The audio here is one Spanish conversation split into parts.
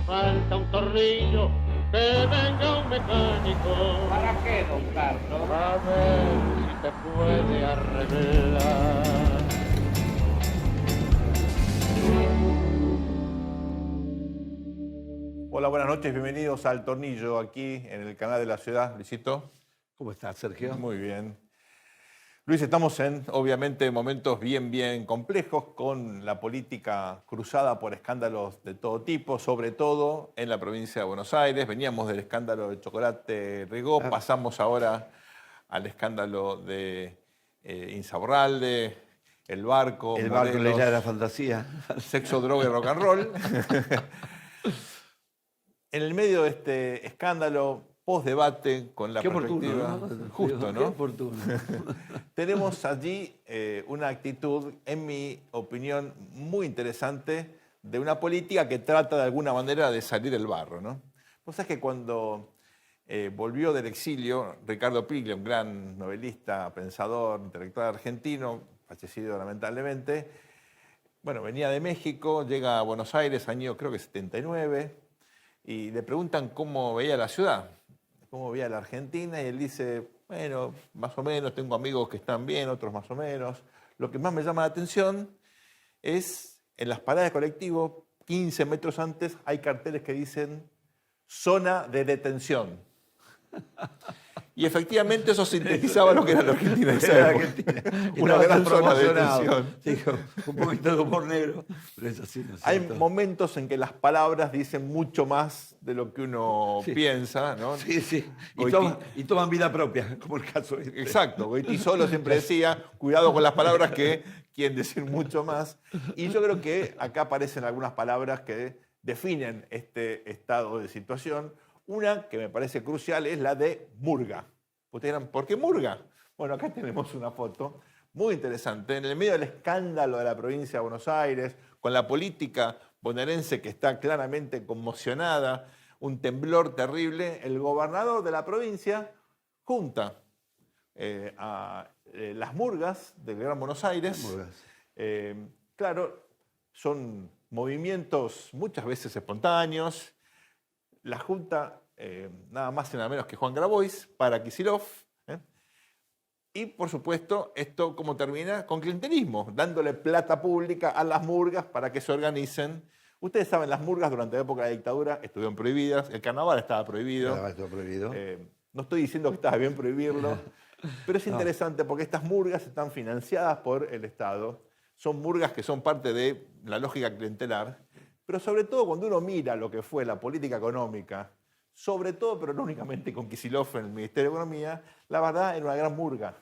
falta un tornillo, que venga un mecánico. ¿Para qué, don Carlos? A ver si te puede arreglar. Hola, buenas noches, bienvenidos al Tornillo aquí en el canal de la ciudad. Luisito. ¿Cómo estás, Sergio? Muy bien. Luis, estamos en, obviamente, momentos bien complejos con la política cruzada por escándalos de todo tipo, sobre todo en la provincia de Buenos Aires. Veníamos del escándalo de Chocolate Regó, pasamos ahora al escándalo de Insaurralde, el barco, El barco, la modelos, isla de la fantasía. sexo, droga y rock and roll. En el medio de este escándalo, post-debate, con la Qué perspectiva... oportuno, ¿no? Justo, Qué ¿no? oportuno. Tenemos allí una actitud, en mi opinión, muy interesante de una política que trata de alguna manera de salir del barro, ¿no? Vos sabés que cuando volvió del exilio, Ricardo Piglia, un gran novelista, pensador, intelectual argentino, fallecido lamentablemente, bueno, venía de México, llega a Buenos Aires, año creo que 79, y le preguntan cómo veía la ciudad, cómo veía la Argentina, y él dice, bueno, más o menos, tengo amigos que están bien, otros más o menos. Lo que más me llama la atención es, en las paradas de colectivo, 15 metros antes, hay carteles que dicen zona de detención. Y efectivamente eso sintetizaba lo que era la Argentina en esa época. Una gran zona de detención. Sí, un poquito de humor negro, pero es así, ¿no es Hay cierto? momentos en que las palabras dicen mucho más de lo que uno Sí. piensa, ¿no? Sí, sí. Goiti- Y toman vida propia, como el caso este. Exacto, Goytisolo siempre decía, cuidado con las palabras que quieren decir mucho más. Y yo creo que acá aparecen algunas palabras que definen este estado de situación. Una que me parece crucial es la de murga. Ustedes dirán, ¿por qué murga? Bueno, acá tenemos una foto muy interesante. En el medio del escándalo de la provincia de Buenos Aires, con la política bonaerense que está claramente conmocionada, un temblor terrible, el gobernador de la provincia junta a las murgas del Gran Buenos Aires. Murgas. Claro, son movimientos muchas veces espontáneos. La junta, nada más y nada menos que Juan Grabois, para Kicillof. Y, por supuesto, esto cómo termina con clientelismo, dándole plata pública a las murgas para que se organicen. Ustedes saben, las murgas durante la época de la dictadura estuvieron prohibidas, el carnaval estaba prohibido. Carnaval estuvo prohibido. No estoy diciendo que estaba bien prohibirlo, pero es interesante porque estas murgas están financiadas por el Estado. Son murgas que son parte de la lógica clientelar, pero sobre todo cuando uno mira lo que fue la política económica, sobre todo, pero no únicamente con Kicillof en el Ministerio de Economía, la verdad era una gran murga.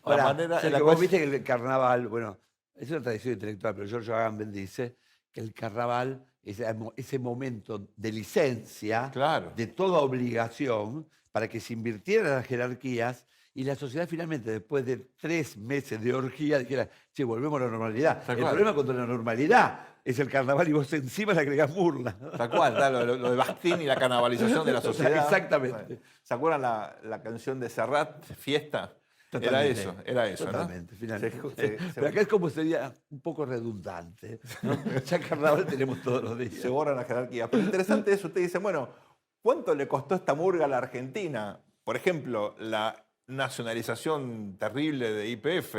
Ahora, manera en Sergio, la vos cual- viste que el carnaval, bueno, es una tradición intelectual, pero Giorgio Agamben dice que el carnaval es ese momento de licencia, Claro. de toda obligación, para que se invirtieran las jerarquías y la sociedad finalmente, después de 3 meses de orgía, dijera, che, volvemos a la normalidad. Tal El cual. problema contra la normalidad es el carnaval y vos encima le agregás burla. Tal cual, claro, lo de Bastín y la canibalización de la sociedad. Exactamente. ¿Se acuerdan la canción de Serrat, Fiesta? Totalmente. Era eso, ¿no? Totalmente, finalmente. Se Pero acá es como sería un poco redundante, ¿no? Ya carnaval tenemos todos los días. se borran las jerarquías. Pero interesante es, ustedes dicen, bueno, ¿cuánto le costó esta murga a la Argentina? Por ejemplo, la nacionalización terrible de YPF.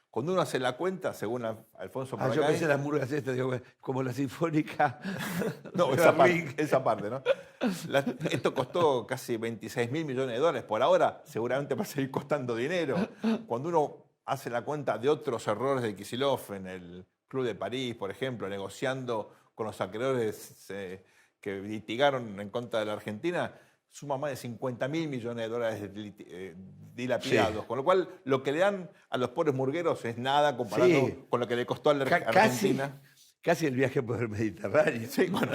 Cuando uno hace la cuenta, según Alfonso Yo Maragall... pensé en las murgas estas, digo, como la sinfónica. No, de esa Berlín. parte, ¿no? Esto costó casi 26.000 millones de dólares. Por ahora, seguramente va a seguir costando dinero. Cuando uno hace la cuenta de otros errores de Kicillof en el Club de París, por ejemplo, negociando con los acreedores que litigaron en contra de la Argentina, suma más de 50.000 millones de dólares dilapidados. Sí. Con lo cual, lo que le dan a los pobres murgueros es nada comparado Sí. con lo que le costó a la Casi, Argentina. casi el viaje por el Mediterráneo. Sí, bueno.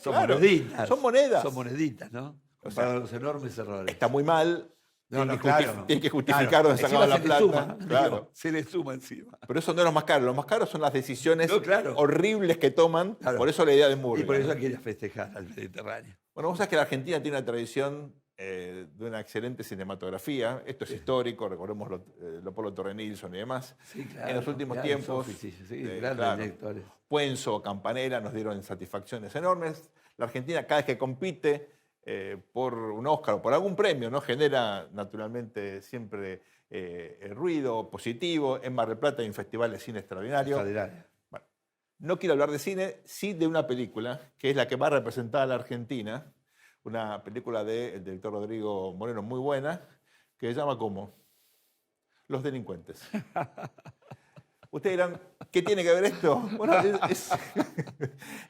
Son Claro, moneditas. son monedas. Son moneditas, ¿no? Comparado a los enormes errores. Está muy mal. No, no, Tiene que claro. tiene que justificar Claro. dónde Encima sacaban la se le plata. suma, Claro. digo, se le suma encima. Pero eso no es lo más caro. Lo más caro son las decisiones No, claro. horribles que toman. Claro. Por eso la idea de murga. Y por eso quería festejar al Mediterráneo. Bueno, vos sabés que la Argentina tiene una tradición de una excelente cinematografía. Esto es histórico, recordemos Leopoldo Torre Nilsson y demás. Sí, claro, En los últimos claro, tiempos, Sofi, sí, grandes claro, directores. Puenzo, Campanella nos dieron satisfacciones enormes. La Argentina, cada vez que compite por un Oscar o por algún premio, ¿no? Genera naturalmente siempre ruido positivo. En Mar del Plata hay un festival de cine extraordinario. Extraordinario. Bueno, no quiero hablar de cine, sí de una película que es la que va a representar a la Argentina, una película del director Rodrigo Moreno muy buena, que se llama ¿cómo? Los delincuentes. Ustedes dirán, ¿qué tiene que ver esto? Bueno,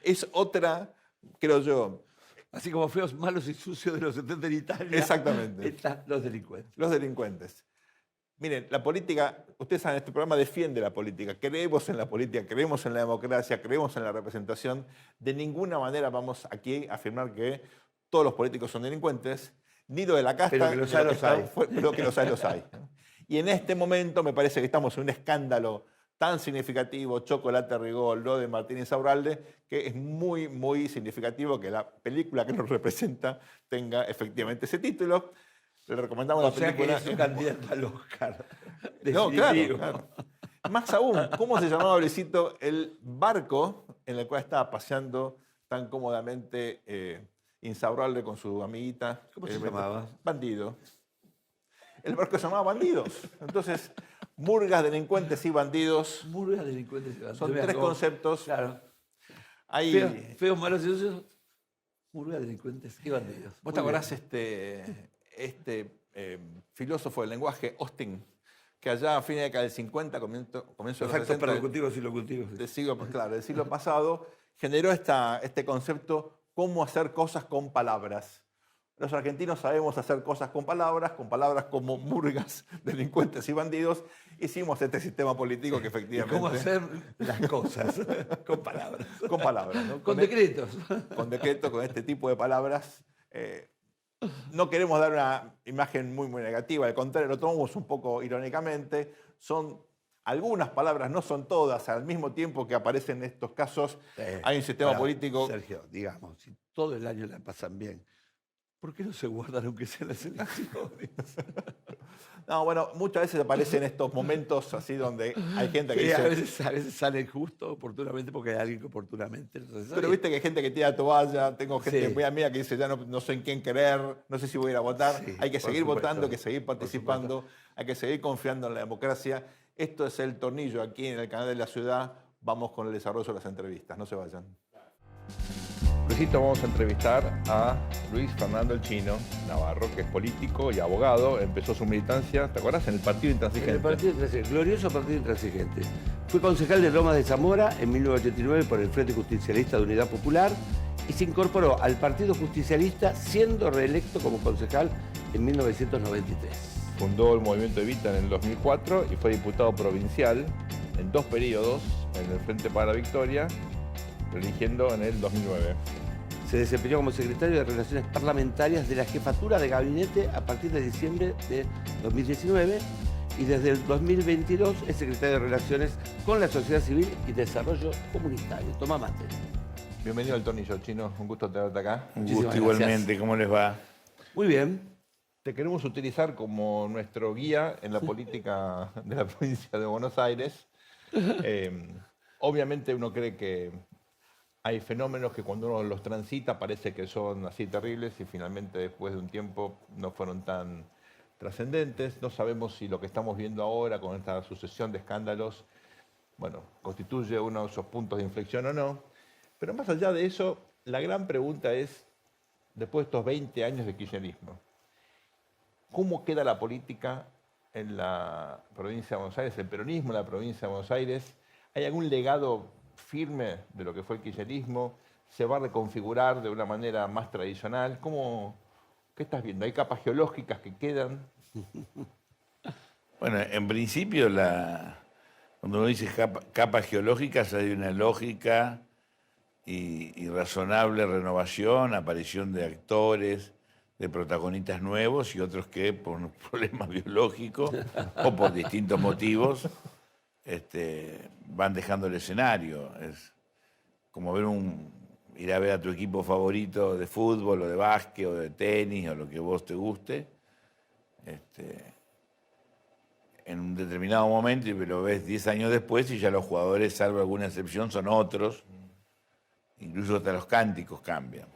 es otra, creo yo. Así como Feos, Malos y Sucios de los 70 en Italia. Exactamente. Están Los Delincuentes. Los delincuentes. Miren, la política, ustedes saben, este programa defiende la política. Creemos en la política, creemos en la democracia, creemos en la representación. De ninguna manera vamos aquí a afirmar que todos los políticos son delincuentes, ni lo de la casta, Pero que los hay, los hay. Pero que los hay, los hay. Y en este momento me parece que estamos en un escándalo tan significativo, Chocolate Rigol, lo de Martín Insaurralde, que es muy, muy significativo que la película que nos representa tenga efectivamente ese título. Le recomendamos O la sea película. que es un candidato al Oscar. No, Definitivo. claro. Más aún, ¿cómo se llamaba, Luisito, el barco en el cual estaba paseando tan cómodamente Insaurralde con su amiguita? ¿Cómo se llamaba? Bandido. El barco se llamaba Bandidos. Entonces, murgas, delincuentes y bandidos Murgas, delincuentes y bandidos. son tres conceptos. Claro. Hay, Feos, Malos y Sucios, murgas, delincuentes y bandidos. ¿Vos Muy te acordás bien. este filósofo del lenguaje, Austin, que allá a fines de la década del 50, comienzo de los Los actos 60, perlocutivos y locutivos. del siglo pasado, generó este concepto, cómo hacer cosas con palabras. Los argentinos sabemos hacer cosas con palabras como murgas, delincuentes y bandidos. Hicimos este sistema político que ¿Y efectivamente... cómo hacer las cosas con palabras? Con palabras, ¿no? Con decretos. Con decreto, con este tipo de palabras. No queremos dar una imagen muy, muy negativa, al contrario, lo tomamos un poco irónicamente. Son algunas palabras, no son todas, al mismo tiempo que aparecen en estos casos, hay un sistema Ahora, político... Sergio, digamos, si todo el año la pasan bien, ¿por qué no se guardan aunque sean las elecciones? No, bueno, muchas veces aparecen estos momentos así donde hay gente que Sí, dice... a veces salen justo, oportunamente, porque hay alguien que oportunamente no se sabe. Pero viste que hay gente que tira toalla, tengo gente Sí. muy amiga que dice, ya no sé en quién creer, no sé si voy a ir a votar. Sí, Hay que por seguir supuesto, votando, hay que seguir por participando, hay que seguir confiando en la democracia. Esto es El Tornillo aquí en el canal de la ciudad. Vamos con el desarrollo de las entrevistas, no se vayan. Luisito, vamos a entrevistar a Luis Fernando El Chino Navarro, que es político y abogado. Empezó su militancia, ¿te acuerdas? En el Partido Intransigente. En el Partido Intransigente, glorioso Partido Intransigente. Fue concejal de Lomas de Zamora en 1989 por el Frente Justicialista de Unidad Popular y se incorporó al Partido Justicialista siendo reelecto como concejal en 1993. Fundó el Movimiento Evita en el 2004 y fue diputado provincial en 2 periodos en el Frente para la Victoria, eligiendo en el 2009. Se desempeñó como secretario de Relaciones Parlamentarias de la Jefatura de Gabinete a partir de diciembre de 2019 y desde el 2022 es secretario de Relaciones con la Sociedad Civil y Desarrollo Comunitario. Toma mate. Bienvenido al Tornillo, Chino. Un gusto tenerte acá. Un Muchísimas gusto gracias. igualmente, ¿cómo les va? Muy bien. Te queremos utilizar como nuestro guía en la política de la provincia de Buenos Aires. Obviamente uno cree que hay fenómenos que cuando uno los transita parece que son así terribles y finalmente después de un tiempo no fueron tan trascendentes. No sabemos si lo que estamos viendo ahora con esta sucesión de escándalos, bueno, constituye uno de esos puntos de inflexión o no. Pero más allá de eso, la gran pregunta es, después de estos 20 años de kirchnerismo, ¿cómo queda la política en la provincia de Buenos Aires, el peronismo en la provincia de Buenos Aires? ¿Hay algún legado firme de lo que fue el kirchnerismo? ¿Se va a reconfigurar de una manera más tradicional? ¿Qué estás viendo? ¿Hay capas geológicas que quedan? Bueno, en principio, cuando uno dice capas geológicas, hay una lógica y razonable renovación, aparición de actores, de protagonistas nuevos y otros que por un problema biológico o por distintos motivos van dejando el escenario. Es como ver ir a ver a tu equipo favorito de fútbol o de básquet o de tenis o lo que vos te guste, en un determinado momento y lo ves 10 años después y ya los jugadores, salvo alguna excepción, son otros. Incluso hasta los cánticos cambian.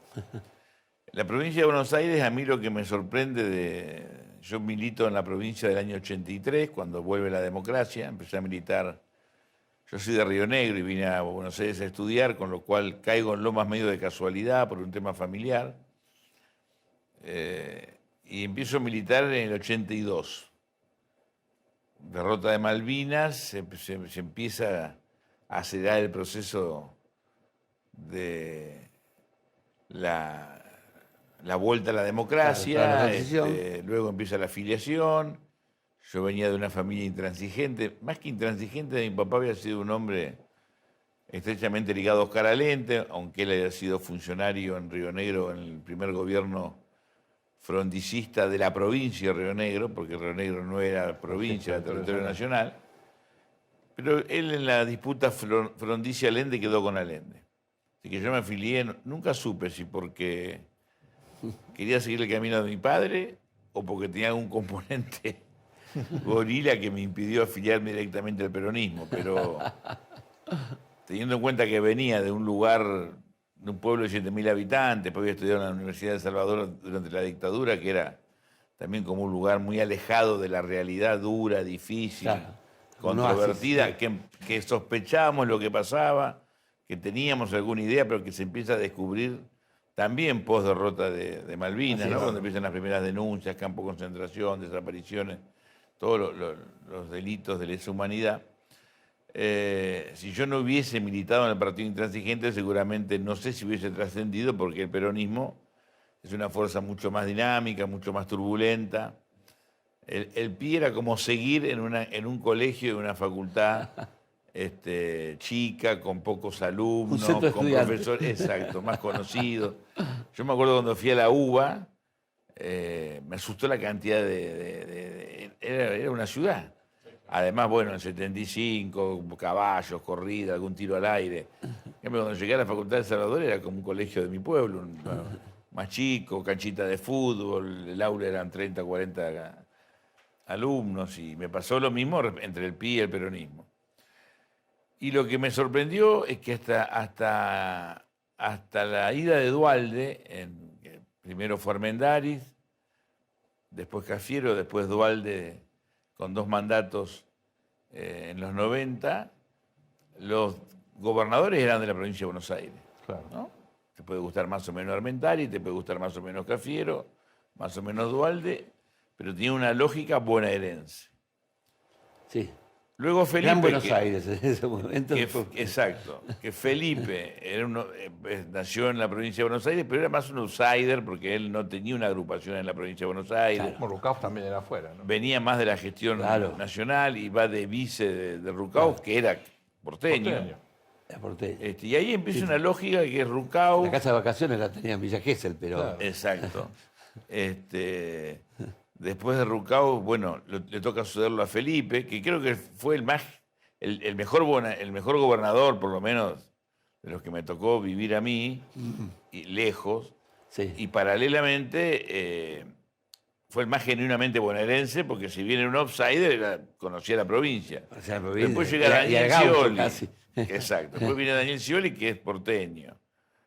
La provincia de Buenos Aires, a mí lo que me sorprende yo milito en la provincia del año 83, cuando vuelve la democracia, empecé a militar. Yo soy de Río Negro y vine a Buenos Aires a estudiar, con lo cual caigo en Lomas medio de casualidad por un tema familiar. Y empiezo a militar en el 82. Derrota de Malvinas, se empieza a acelerar el proceso de la vuelta a la democracia, claro, luego empieza la afiliación. Yo venía de una familia intransigente, más que intransigente, mi papá había sido un hombre estrechamente ligado a Oscar Alente, aunque él haya sido funcionario en Río Negro en el primer gobierno fronticista de la provincia de Río Negro, porque Río Negro no era provincia, era territorio nacional. Pero él en la disputa frondicia Allende quedó con Allende. Así que yo me afilié, nunca supe si porque quería seguir el camino de mi padre o porque tenía algún componente gorila que me impidió afiliarme directamente al peronismo. Pero teniendo en cuenta que venía de un lugar, de un pueblo de 7.000 habitantes, después había estudiado en la Universidad de El Salvador durante la dictadura, que era también como un lugar muy alejado de la realidad dura, difícil, claro, controvertida, que sospechábamos lo que pasaba, que teníamos alguna idea, pero que se empieza a descubrir también post derrota de Malvinas, ¿no? Cuando empiezan las primeras denuncias, campo de concentración, desapariciones, todos los delitos de lesa humanidad. Si yo no hubiese militado en el Partido Intransigente, seguramente no sé si hubiese trascendido, porque el peronismo es una fuerza mucho más dinámica, mucho más turbulenta. El PI era como seguir en un colegio, en una facultad chica, con pocos alumnos, con profesores, exacto, más conocidos. Yo me acuerdo cuando fui a la UBA, me asustó la cantidad era una ciudad. Además, bueno, en 75, caballos, corrida, algún tiro al aire. Cuando llegué a la Facultad de El Salvador era como un colegio de mi pueblo, más chico, canchita de fútbol, el aula eran 30, 40 alumnos, y me pasó lo mismo entre el PI y el peronismo. Y lo que me sorprendió es que hasta la ida de Duhalde, primero fue Armendáriz, después Cafiero, después Duhalde, con 2 mandatos en los 90, los gobernadores eran de la provincia de Buenos Aires. Claro. ¿No? Te puede gustar más o menos Armendáriz, te puede gustar más o menos Cafiero, más o menos Duhalde, pero tiene una lógica bonaerense. Sí. Luego Felipe... Gran Buenos Aires en ese momento. Exacto. Que Felipe nació en la provincia de Buenos Aires, pero era más un outsider porque él no tenía una agrupación en la provincia de Buenos Aires. Como Rucauf también era afuera, ¿no? Venía más de la gestión nacional y va de vice de Rucauf, que era porteño. Y ahí empieza una lógica que es Rucauf... La casa de vacaciones la tenía en Villa Gesell, pero... Claro. Exacto. Después de Rucauf, bueno, le toca sucederlo a Felipe, que creo que fue el mejor gobernador, por lo menos, de los que me tocó vivir a mí, y lejos. Sí. Y paralelamente fue el más genuinamente bonaerense, porque si bien era un outsider, conocía la provincia. Después llega Daniel Scioli. Exacto. Después viene Daniel Scioli, que es porteño,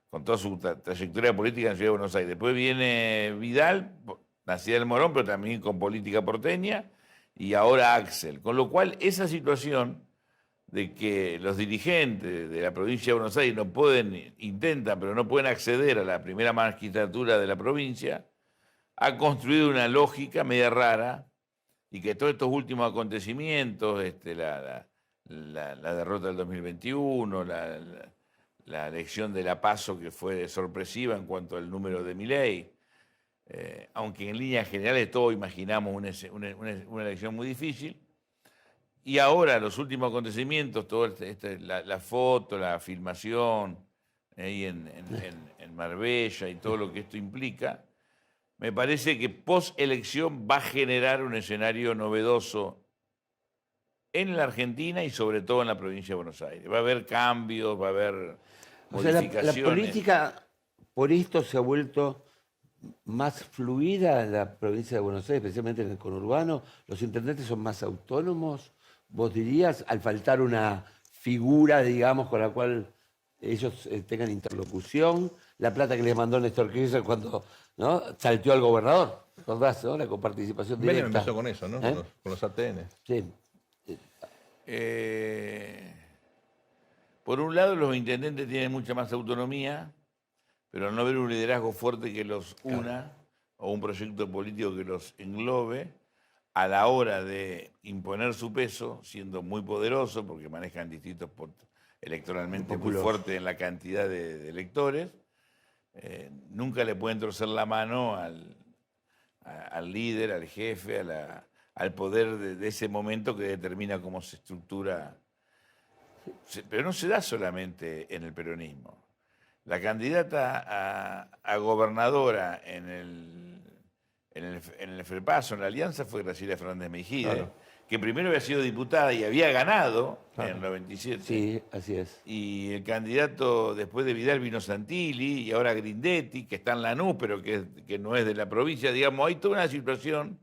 con toda su trayectoria política en la Ciudad de Buenos Aires. Después viene Vidal, nacida del Morón, pero también con política porteña, y ahora Axel. Con lo cual, esa situación de que los dirigentes de la provincia de Buenos Aires intentan, pero no pueden acceder a la primera magistratura de la provincia, ha construido una lógica media rara, y que todos estos últimos acontecimientos, la derrota del 2021, la elección de la PASO, que fue sorpresiva en cuanto al número de Milei, aunque en líneas generales todos imaginamos una elección muy difícil. Y ahora los últimos acontecimientos, la foto, la filmación ahí en Marbella y todo lo que esto implica, me parece que post-elección va a generar un escenario novedoso en la Argentina y sobre todo en la provincia de Buenos Aires. Va a haber cambios, va a haber... O sea, la modificaciones. política por esto se ha vuelto más fluida en la provincia de Buenos Aires, especialmente en el conurbano. Los intendentes son más autónomos, vos dirías, al faltar una figura, digamos, con la cual ellos tengan interlocución. La plata que les mandó Néstor Kirchner cuando, ¿no?, salteó al gobernador, ¿recordás, no?, la coparticipación Menem directa. empezó con eso, ¿no? ¿Eh? Con los ATN. Sí. Por un lado, los intendentes tienen mucha más autonomía, pero al no haber un liderazgo fuerte que los una, o un proyecto político que los englobe, a la hora de imponer su peso, siendo muy poderoso, porque manejan distritos electoralmente muy fuertes en la cantidad de electores, nunca le pueden torcer la mano al líder, al jefe, al poder de ese momento que determina cómo se estructura. Pero no se da solamente en el peronismo. La candidata a gobernadora en el FREPASO, en la Alianza, fue Graciela Fernández Mejide, Claro. que primero había sido diputada y había ganado en el 97. Sí, así es. Y el candidato después de Vidal vino Santilli y ahora Grindetti, que está en Lanús, pero que no es de la provincia. Digamos, hay toda una situación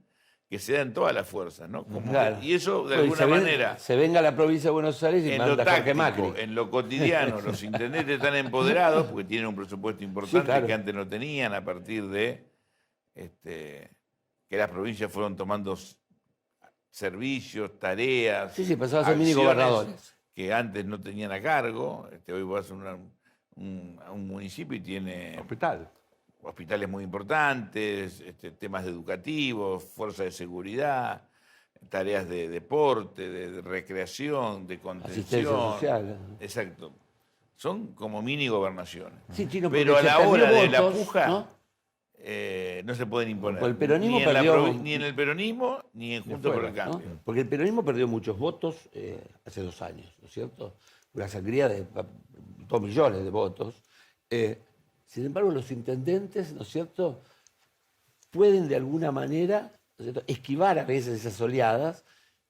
que se da en todas las fuerzas, ¿no? Claro. Y eso, de Bueno, alguna manera, se venga a la provincia de Buenos Aires y en lo manda Jorge táctico, Macri. en lo cotidiano, los intendentes están empoderados porque tienen un presupuesto importante, Sí, claro, que antes no tenían, a partir de que las provincias fueron tomando servicios, tareas, Sí, pasaban a ser mini acciones gobernadores. que antes no tenían a cargo. Hoy vas a un municipio y tiene Hospital. hospitales muy importantes, temas educativos, fuerzas de seguridad, tareas de deporte, de recreación, de contención. Asistencia social. Exacto. Son como mini gobernaciones. Sí, Chino, Pero porque a la se perdió hora de la votos, puja ¿no? no se pueden imponer. Porque el peronismo ni, en la perdió- ni en el peronismo ni en Juntos por el fuera, ¿no? Cambio. Porque el peronismo perdió muchos votos hace 2 años, ¿no es cierto? Una sangría de 2 millones de votos. Sin embargo, los intendentes, ¿no es cierto?, pueden de alguna manera, ¿no es cierto?, esquivar a veces esas oleadas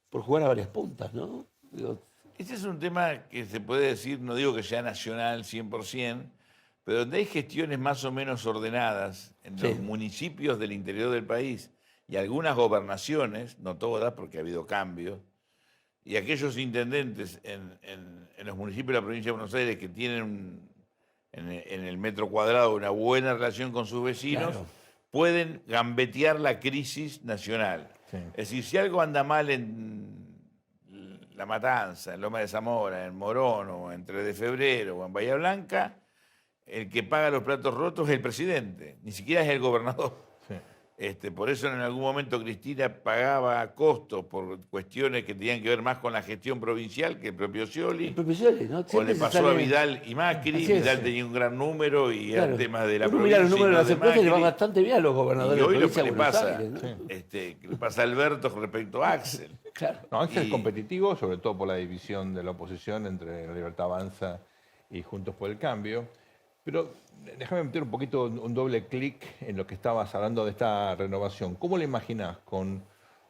por jugar a varias puntas, ¿no? Digo, Ese es un tema que se puede decir, no digo que sea nacional 100%, pero donde hay gestiones más o menos ordenadas en Sí. los municipios del interior del país y algunas gobernaciones, no todas porque ha habido cambios, y aquellos intendentes en los municipios de la provincia de Buenos Aires que tienen en el metro cuadrado una buena relación con sus vecinos, Claro. pueden gambetear la crisis nacional. Sí. Es decir, si algo anda mal en La Matanza, en Loma de Zamora, en Morón, o en 3 de Febrero, o en Bahía Blanca, el que paga los platos rotos es el presidente, ni siquiera es el gobernador. Sí. Por eso en algún momento Cristina pagaba costos por cuestiones que tenían que ver más con la gestión provincial que el propio Scioli. el profesor, ¿no? O Siempre le se pasó sale- a Vidal y Macri. Así es. Vidal tenía un gran número y Claro. eran temas de la Uno provincia. mira los números de y no las encuestas y le va Macri. bastante bien a los gobernadores Y de hoy la lo que provincia de le Buenos pasa, Aires, ¿no? que le pasa a Alberto con respecto a Axel. Claro. No, Axel es Y- competitivo, sobre todo por la división de la oposición entre La Libertad Avanza y Juntos por el Cambio. Pero déjame meter un poquito un doble clic en lo que estabas hablando de esta renovación. ¿Cómo la imaginás? ¿Con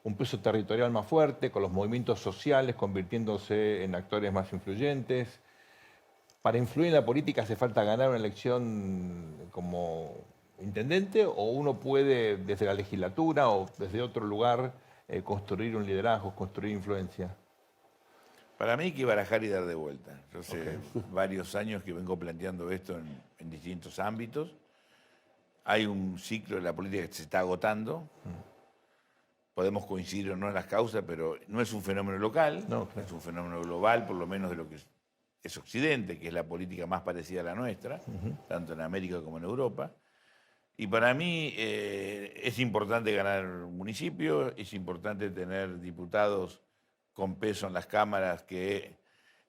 un peso territorial más fuerte, con los movimientos sociales convirtiéndose en actores más influyentes? ¿Para influir en la política hace falta ganar una elección como intendente o uno puede desde la legislatura o desde otro lugar construir un liderazgo, construir influencia? Para mí hay que barajar y dar de vuelta. Yo hace varios años que vengo planteando esto en distintos ámbitos. Hay un ciclo de la política que se está agotando. Podemos coincidir o no en las causas, pero no es un fenómeno local, No, claro. es un fenómeno global, por lo menos de lo que es Occidente, que es la política más parecida a la nuestra, tanto en América como en Europa. Y para mí es importante ganar un municipio, es importante tener diputados con peso en las cámaras que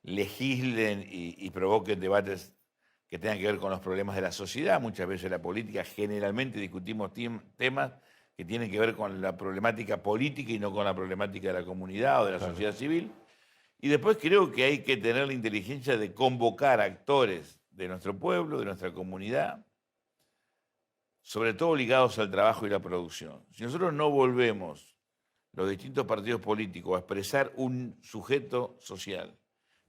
legislen y provoquen debates que tengan que ver con los problemas de la sociedad. Muchas veces la política, generalmente discutimos temas que tienen que ver con la problemática política y no con la problemática de la comunidad o de la sociedad civil. Y después creo que hay que tener la inteligencia de convocar actores de nuestro pueblo, de nuestra comunidad, sobre todo ligados al trabajo y la producción. Si nosotros no volvemos los distintos partidos políticos a expresar un sujeto social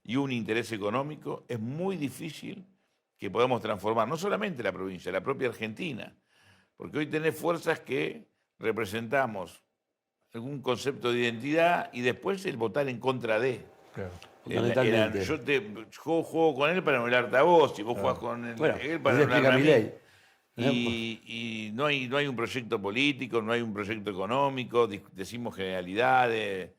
y un interés económico, es muy difícil que podamos transformar, no solamente la provincia, la propia Argentina. Porque hoy tenés fuerzas que representamos algún concepto de identidad y después el votar en contra de. Claro. Fundamentalmente. Yo juego con él para anularte a vos, y vos jugás con él, Bueno, él para así anularme explica a mí. Milei. Y no hay un proyecto político, no hay un proyecto económico, decimos generalidades.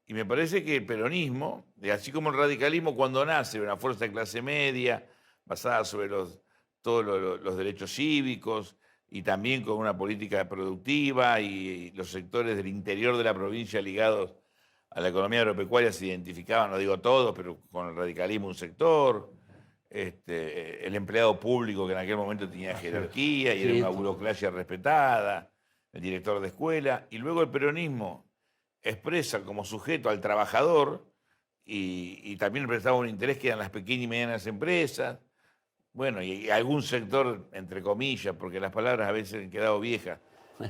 Y me parece que el peronismo, así como el radicalismo cuando nace, una fuerza de clase media, basada sobre todos los derechos cívicos, y también con una política productiva, y los sectores del interior de la provincia ligados a la economía agropecuaria se identificaban, no digo todos, pero con el radicalismo un sector, el empleado público que en aquel momento tenía jerarquía y era Sí. una burocracia respetada, el director de escuela, y luego el peronismo expresa como sujeto al trabajador y también representaba un interés que eran las pequeñas y medianas empresas, bueno, y algún sector, entre comillas, porque las palabras a veces han quedado viejas,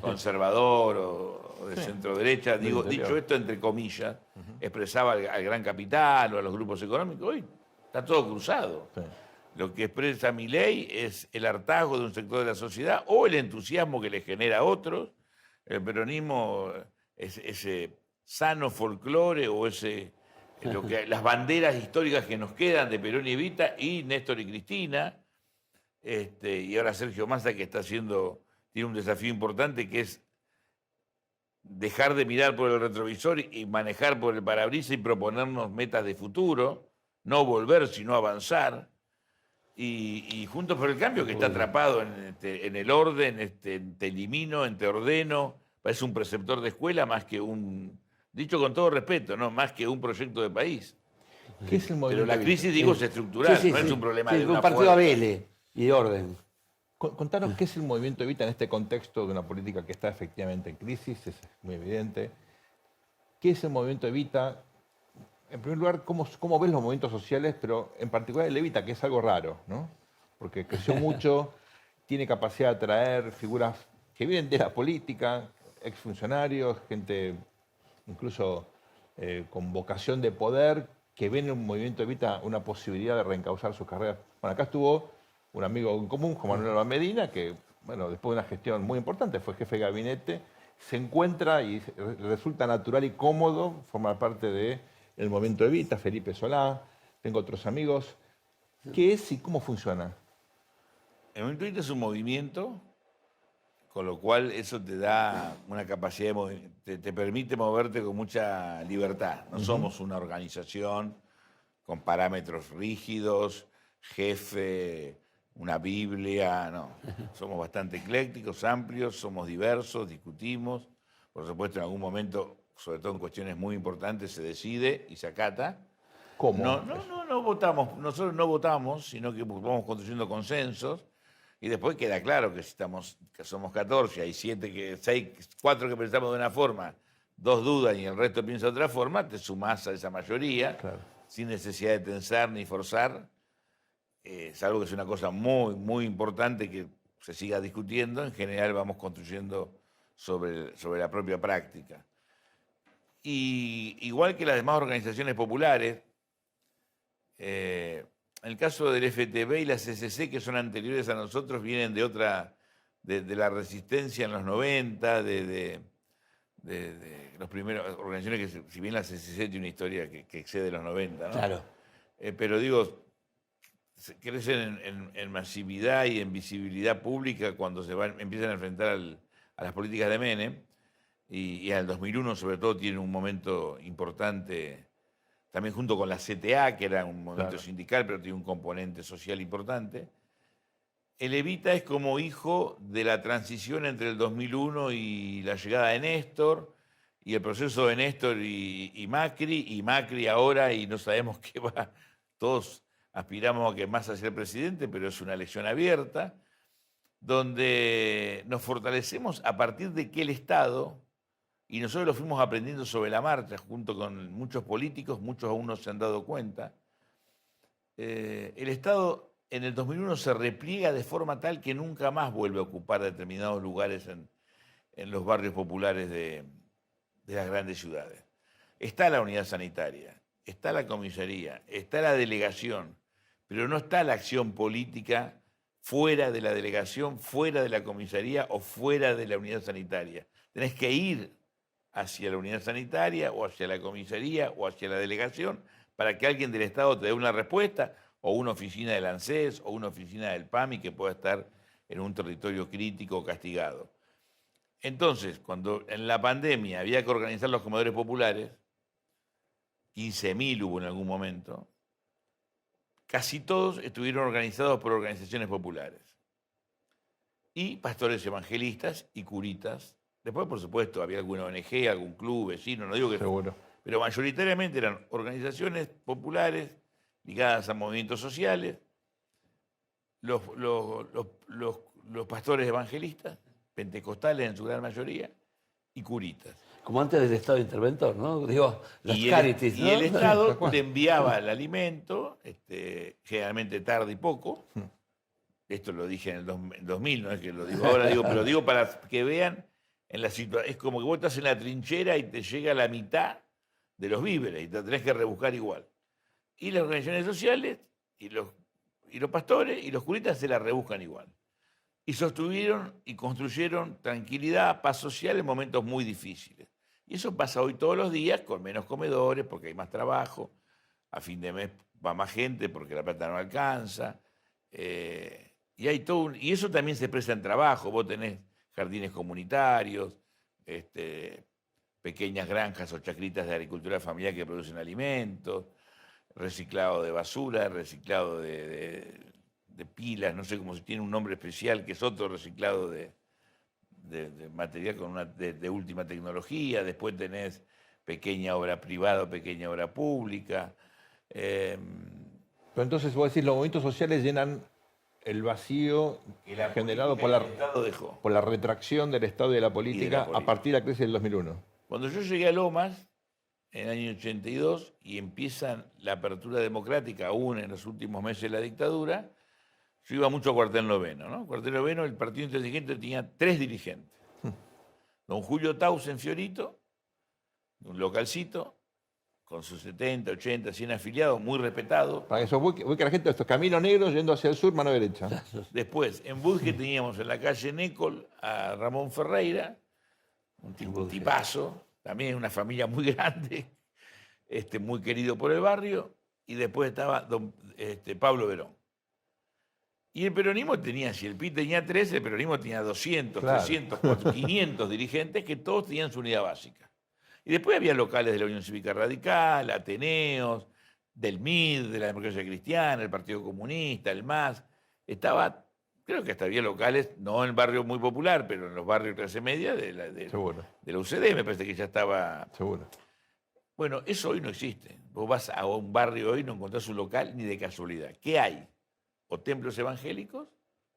conservador o de centro derecha, digo, dicho esto entre comillas, expresaba al gran capital o a los grupos económicos. Hoy está todo cruzado. Sí. Lo que expresa Milei es el hartazgo de un sector de la sociedad o el entusiasmo que le genera a otros. El peronismo es ese sano folclore o las banderas históricas que nos quedan de Perón y Evita y Néstor y Cristina. Y ahora Sergio Massa, que tiene un desafío importante, que es dejar de mirar por el retrovisor y manejar por el parabrisas y proponernos metas de futuro, no volver, sino avanzar. Y Juntos por el Cambio, que está atrapado en el orden, te elimino, te ordeno, parece un preceptor de escuela más que dicho con todo respeto, ¿no? Más que un proyecto de país. ¿Qué es el Pero movimiento la Evita? crisis, digo, es estructural, Sí, sí, no es sí. un problema Sí, de un una partido fuerza. ABL y de orden. Contanos qué es el movimiento Evita en este contexto de una política que está efectivamente en crisis, es muy evidente. ¿Qué es el movimiento Evita? En primer lugar, ¿cómo ves los movimientos sociales, pero en particular el Evita, que es algo raro, ¿no? Porque creció mucho, tiene capacidad de atraer figuras que vienen de la política, exfuncionarios, gente incluso con vocación de poder, que ven en un movimiento Evita una posibilidad de reencauzar sus carreras. Bueno, acá estuvo un amigo en común, Juan Manuel Alba Medina, que, bueno, después de una gestión muy importante, fue jefe de gabinete, se encuentra y resulta natural y cómodo formar parte del movimiento Evita, Felipe Solá, tengo otros amigos. ¿Qué es y cómo funciona? El movimiento Evita es un movimiento, con lo cual eso te da una capacidad te permite moverte con mucha libertad. No somos una organización con parámetros rígidos, jefe, una Biblia, no. Somos bastante eclécticos, amplios, somos diversos, discutimos. Por supuesto, en algún momento, sobre todo en cuestiones muy importantes, se decide y se acata. ¿Cómo? No votamos, nosotros no votamos, sino que vamos construyendo consensos y después queda claro que si que somos 14, hay 4 que pensamos de una forma, 2 dudan y el resto piensa de otra forma, te sumás a esa mayoría, Claro. sin necesidad de tensar ni forzar. Es algo que es una cosa muy, muy importante que se siga discutiendo. En general vamos construyendo sobre la propia práctica. Y igual que las demás organizaciones populares, en el caso del FTB y la CCC, que son anteriores a nosotros, vienen de la resistencia en los 90, de los primeros organizaciones que, si bien la CCC tiene una historia que excede los 90, ¿no? Claro. Pero digo, crecen en masividad y en visibilidad pública cuando empiezan a enfrentar a las políticas de Menem, y al 2001 sobre todo tiene un momento importante, también junto con la CTA, que era un movimiento sindical, pero tiene un componente social importante. El Evita es como hijo de la transición entre el 2001 y la llegada de Néstor, y el proceso de Néstor y Macri ahora, y no sabemos qué va. Todos aspiramos a que Massa sea el presidente, pero es una elección abierta, donde nos fortalecemos a partir de que el Estado, y nosotros lo fuimos aprendiendo sobre la marcha, junto con muchos políticos, muchos aún no se han dado cuenta, el Estado en el 2001 se repliega de forma tal que nunca más vuelve a ocupar determinados lugares en los barrios populares de las grandes ciudades. Está la unidad sanitaria, está la comisaría, está la delegación, pero no está la acción política fuera de la delegación, fuera de la comisaría o fuera de la unidad sanitaria. Tenés que ir hacia la unidad sanitaria o hacia la comisaría o hacia la delegación para que alguien del Estado te dé una respuesta, o una oficina del ANSES o una oficina del PAMI que pueda estar en un territorio crítico o castigado. Entonces, cuando en la pandemia había que organizar los comedores populares, 15.000 hubo en algún momento, casi todos estuvieron organizados por organizaciones populares. Y pastores evangelistas y curitas. Después, por supuesto, había alguna ONG, algún club, vecino, no digo que... Seguro. Pero mayoritariamente eran organizaciones populares ligadas a movimientos sociales, los pastores evangelistas, pentecostales en su gran mayoría, y curitas. Como antes del Estado interventor, ¿no? Digo, las Y Carities, ¿no? y el Estado le enviaba el alimento, generalmente tarde y poco. Esto lo dije en el 2000, no es que lo digo ahora, pero digo para que vean en la situación. Es como que vos estás en la trinchera y te llega la mitad de los víveres y te tenés que rebuscar igual. Y las organizaciones sociales y los pastores y los curitas se la rebuscan igual. Y sostuvieron y construyeron tranquilidad, paz social en momentos muy difíciles. Y eso pasa hoy todos los días con menos comedores porque hay más trabajo. A fin de mes va más gente porque la plata no alcanza. Y eso también se expresa en trabajo. Vos tenés jardines comunitarios, pequeñas granjas o chacritas de agricultura familiar que producen alimentos, reciclado de basura, reciclado de pilas, no sé cómo si tiene un nombre especial, que es otro reciclado de material de última tecnología. Después tenés pequeña obra privada o pequeña obra pública. Pero entonces vos decís, los movimientos sociales llenan el vacío generado por la retracción del Estado y de la política a partir de la crisis del 2001. Cuando yo llegué a Lomas, en el año 82, y empieza la apertura democrática, aún en los últimos meses de la dictadura, yo iba mucho a Cuartel Noveno, ¿no? Cuartel Noveno, el Partido Intransigente tenía 3 dirigentes. Don Julio Taus en Fiorito, un localcito, con sus 70, 80, 100 afiliados, muy respetado. Para eso voy que la gente de estos caminos negros yendo hacia el sur, mano derecha. Después, en Budge teníamos en la calle Nécol a Ramón Ferreira, un tipazo, también una familia muy grande, muy querido por el barrio, y después estaba Pablo Verón. Y el peronismo tenía, si el PIB tenía 13, el peronismo tenía 200, claro, 300, 400, 500 dirigentes que todos tenían su unidad básica. Y después había locales de la Unión Cívica Radical, Ateneos, del MID, de la Democracia Cristiana, el Partido Comunista, el MAS. Creo que hasta había locales, no en el barrio muy popular, pero en los barrios de clase media de la UCD, me parece que ya estaba... Seguro. Bueno, eso hoy no existe. Vos vas a un barrio hoy y no encontrás un local ni de casualidad. ¿Qué hay? O templos evangélicos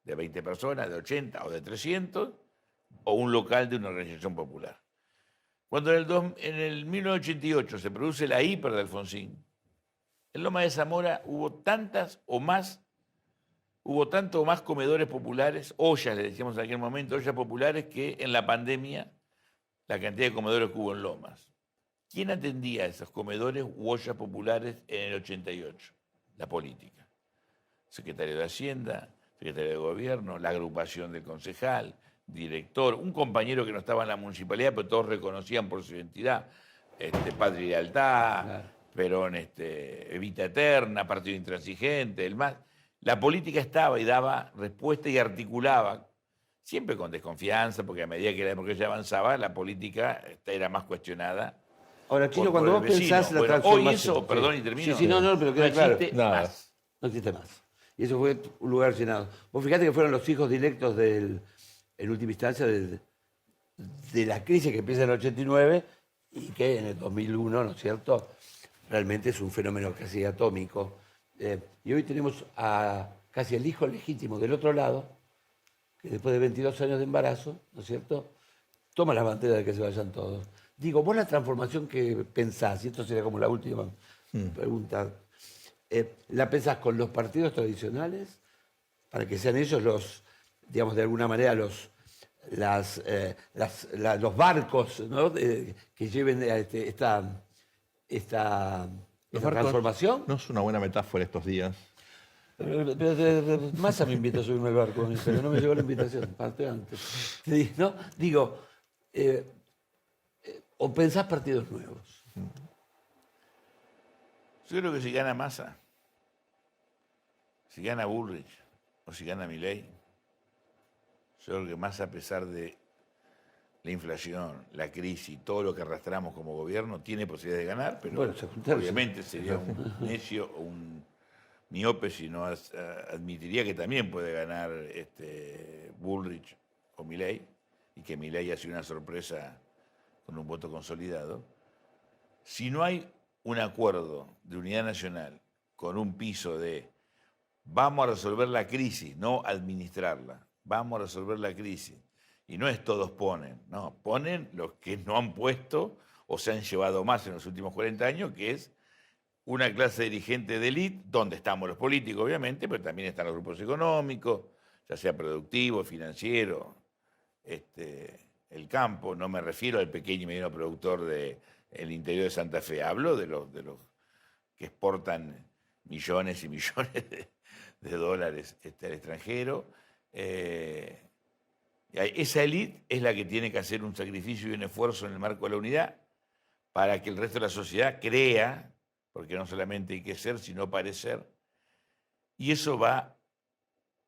de 20 personas, de 80 o de 300, o un local de una organización popular. Cuando en el 1988 se produce la hiper de Alfonsín, en Loma de Zamora hubo tantos o más comedores populares, ollas, le decíamos en aquel momento, ollas populares, que en la pandemia la cantidad de comedores que hubo en Lomas. ¿Quién atendía a esos comedores u ollas populares en el 88? La política. Secretario de Hacienda, secretario de Gobierno, la agrupación del concejal, director, un compañero que no estaba en la municipalidad, pero todos reconocían por su identidad, Patria y Lealtad, claro, Perón, Evita Eterna, Partido Intransigente, el MAS. La política estaba y daba respuesta y articulaba, siempre con desconfianza, porque a medida que la democracia avanzaba, la política era más cuestionada. Ahora, Chino, cuando vos pensás la transformación... Hoy eso, perdón, y termino. Sí, no, pero queda claro. Más. No existe más. Y eso fue un lugar llenado. Vos fijate que fueron los hijos directos en última instancia, de la crisis que empieza en el 89 y que en el 2001, ¿no es cierto?, realmente es un fenómeno casi atómico. Y hoy tenemos casi el hijo legítimo del otro lado, que después de 22 años de embarazo, ¿no es cierto?, toma la bandera de que se vayan todos. Digo, vos la transformación que pensás, y esto sería como la última pregunta, ¿la pensás con los partidos tradicionales para que sean ellos los, digamos, de alguna manera los barcos, ¿no?, que lleven esta transformación? No es una buena metáfora estos días. Massa me invitó a subirme al barco, pero no me llegó la invitación, parte antes. ¿No? Digo, o pensás partidos nuevos. Yo creo que si gana Massa, si gana Bullrich o si gana Milei, yo creo que Massa, a pesar de la inflación, la crisis, todo lo que arrastramos como gobierno, tiene posibilidad de ganar, pero Bueno, se juntaron. obviamente sería un necio o un miope si no admitiría que también puede ganar Bullrich o Milei, y que Milei ha sido una sorpresa con un voto consolidado. Si no hay un acuerdo de unidad nacional con un piso de vamos a resolver la crisis, no administrarla, vamos a resolver la crisis, y no es todos ponen, no, ponen los que no han puesto o se han llevado más en los últimos 40 años, que es una clase dirigente de élite, donde estamos los políticos, obviamente, pero también están los grupos económicos, ya sea productivo, financiero, el campo. No me refiero al pequeño y mediano productor del interior de Santa Fe, hablo de los que exportan millones y millones de dólares al extranjero. Esa élite es la que tiene que hacer un sacrificio y un esfuerzo en el marco de la unidad para que el resto de la sociedad crea, porque no solamente hay que ser, sino parecer, y eso va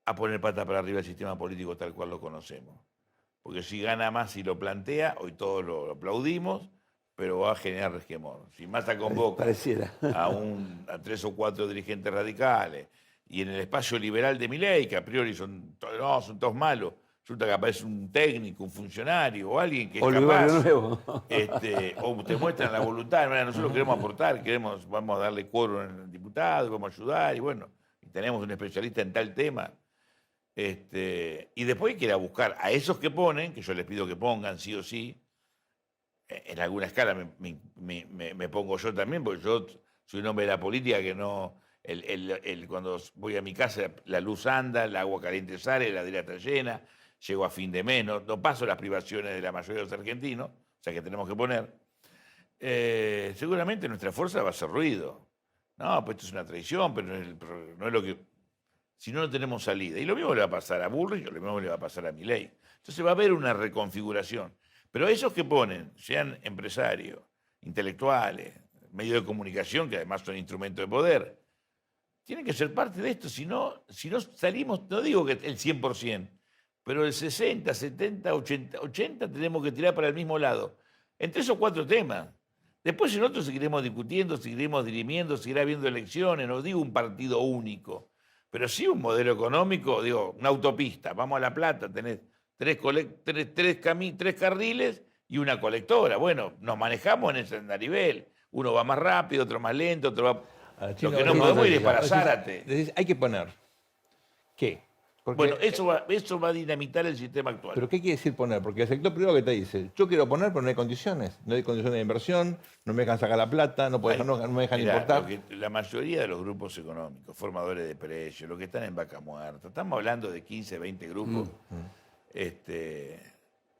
a poner pata para arriba el sistema político tal cual lo conocemos. Porque si gana más y lo plantea, hoy todos lo aplaudimos, pero va a generar resquemor. Si Massa convoca a 3 o 4 dirigentes radicales, y en el espacio liberal de Milei, que a priori son todos malos, resulta que aparece un técnico, un funcionario o alguien que es capaz, o te muestran la voluntad, nosotros queremos aportar, vamos a darle quórum al diputado, vamos a ayudar, y bueno, tenemos un especialista en tal tema. Y después hay que ir a buscar a esos que ponen, que yo les pido que pongan sí o sí, en alguna escala me pongo yo también, porque yo soy un hombre de la política que no... cuando voy a mi casa la luz anda, el agua caliente sale, la heladera está llena, llego a fin de mes, no paso las privaciones de la mayoría de los argentinos, o sea que tenemos que poner. Seguramente nuestra fuerza va a hacer ruido. No, pues esto es una traición, pero no es lo que... Si no tenemos salida. Y lo mismo le va a pasar a Bullrich, lo mismo le va a pasar a Milei. Entonces va a haber una reconfiguración. Pero esos que ponen, sean empresarios, intelectuales, medios de comunicación, que además son instrumentos de poder, tienen que ser parte de esto. Si no salimos, no digo que el 100%, pero el 60, 70, 80 tenemos que tirar para el mismo lado. En 3 o 4 temas. Después en otros seguiremos discutiendo, seguiremos dirimiendo, seguirá habiendo elecciones. No digo un partido único, pero sí un modelo económico, digo, una autopista. Vamos a La Plata, tenés 3 carriles y una colectora. Bueno, nos manejamos en ese nivel. Uno va más rápido, otro más lento, otro va... Lo que no podemos ir es para Zárate. Hay que poner. ¿Qué? Porque, bueno, eso va a dinamitar el sistema actual. ¿Pero qué quiere decir poner? Porque el sector privado que te dice, yo quiero poner, pero no hay condiciones. No hay condiciones de inversión, no me dejan sacar la plata, no me dejan importar. La mayoría de los grupos económicos, formadores de precios, los que están en vaca muerta, estamos hablando de 15, 20 grupos,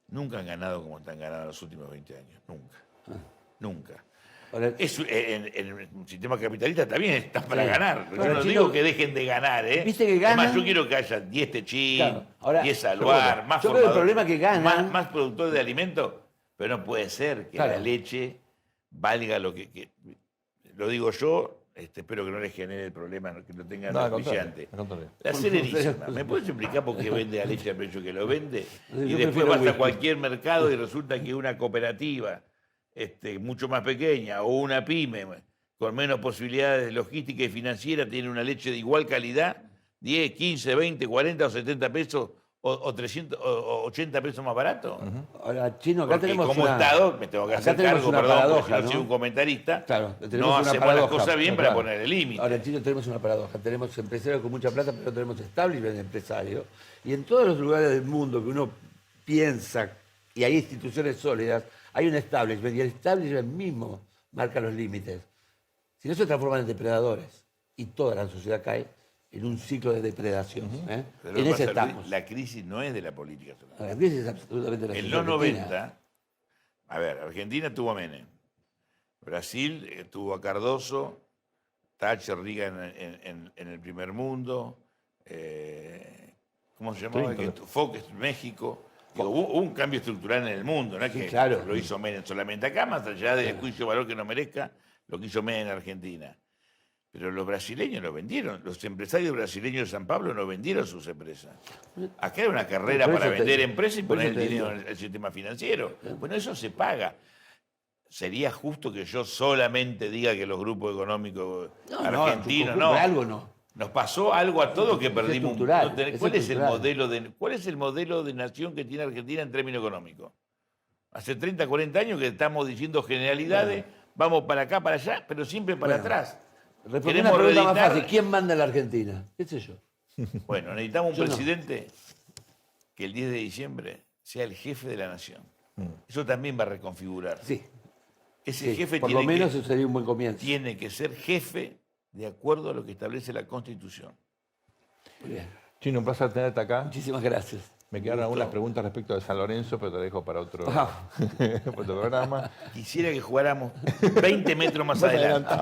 nunca han ganado como están ganando en los últimos 20 años. Nunca. Nunca. En el sistema capitalista también están para ganar. Yo no digo que dejen de ganar, ¿eh? ¿Viste que ganan? Además, yo quiero que haya 10 Techín, claro. 10 Aluar, más yo creo que el problema que ganan... más productores de alimentos, pero no puede ser que la leche valga lo que... Lo digo yo, espero que no les genere el problema, que lo tengan auspiciante. La Serenísima, ¿me puedes explicar por qué vende la leche al precio que lo vende? Y después vas a cualquier mercado y resulta que una cooperativa mucho más pequeña o una pyme con menos posibilidades logísticas y financieras tiene una leche de igual calidad, 10, 15, 20, 40 o 70 pesos o 300 o 80 pesos más barato. Ahora, Chino, acá porque tenemos como Estado me tengo que hacer cargo, perdón, porque si no soy un comentarista, claro, no hacemos las cosas bien para poner el límite. Ahora, Chino, tenemos una paradoja. Tenemos empresarios con mucha plata, pero tenemos establishment de empresarios. Y en todos los lugares del mundo que uno piensa, y hay instituciones sólidas, hay un establishment, y el establishment mismo marca los límites. Si no, se transforman en depredadores. Y toda la sociedad cae en un ciclo de depredación. Pero en ese estamos. La crisis no es de la política solamente. La crisis es absolutamente de la En sociedad los argentina. 90, a ver, Argentina tuvo a Menem. Brasil tuvo a Cardoso Thatcher, Reagan en el primer mundo, ¿cómo se llamaba? Fox, México. Digo, hubo un cambio estructural en el mundo, no es que claro. lo hizo Menem solamente acá, más allá del juicio de valor que no merezca, lo que hizo Menem en Argentina. Pero los brasileños lo vendieron, los empresarios brasileños de San Pablo no vendieron sus empresas. Acá era una carrera Por para eso vender te- empresas y por poner eso el te dinero digo. en el sistema financiero. Bueno, eso se paga. ¿Sería justo que yo solamente diga que los grupos económicos argentinos no? Algo no. Nos pasó algo a todos que perdimos. estructural, no ten- es ¿Cuál es estructural. ¿Cuál es el modelo de nación que tiene Argentina en términos económicos? Hace 30, 40 años que estamos diciendo generalidades, vamos para acá, para allá, pero siempre para atrás. Respondí una pregunta más fácil. ¿Quién manda en la Argentina? ¿Qué sé yo? Bueno, necesitamos un Yo no. presidente que el 10 de diciembre sea el jefe de la nación. Eso también va a reconfigurar. Sí. Ese sí. jefe Por lo tiene menos que, eso sería un buen comienzo. tiene que ser jefe de acuerdo a lo que establece la Constitución. Muy bien. Chino, un placer tenerte acá. Muchísimas gracias. Me quedaron algunas preguntas respecto de San Lorenzo, pero te dejo para otro, Ah. para otro programa. Quisiera que jugáramos 20 metros más adelante.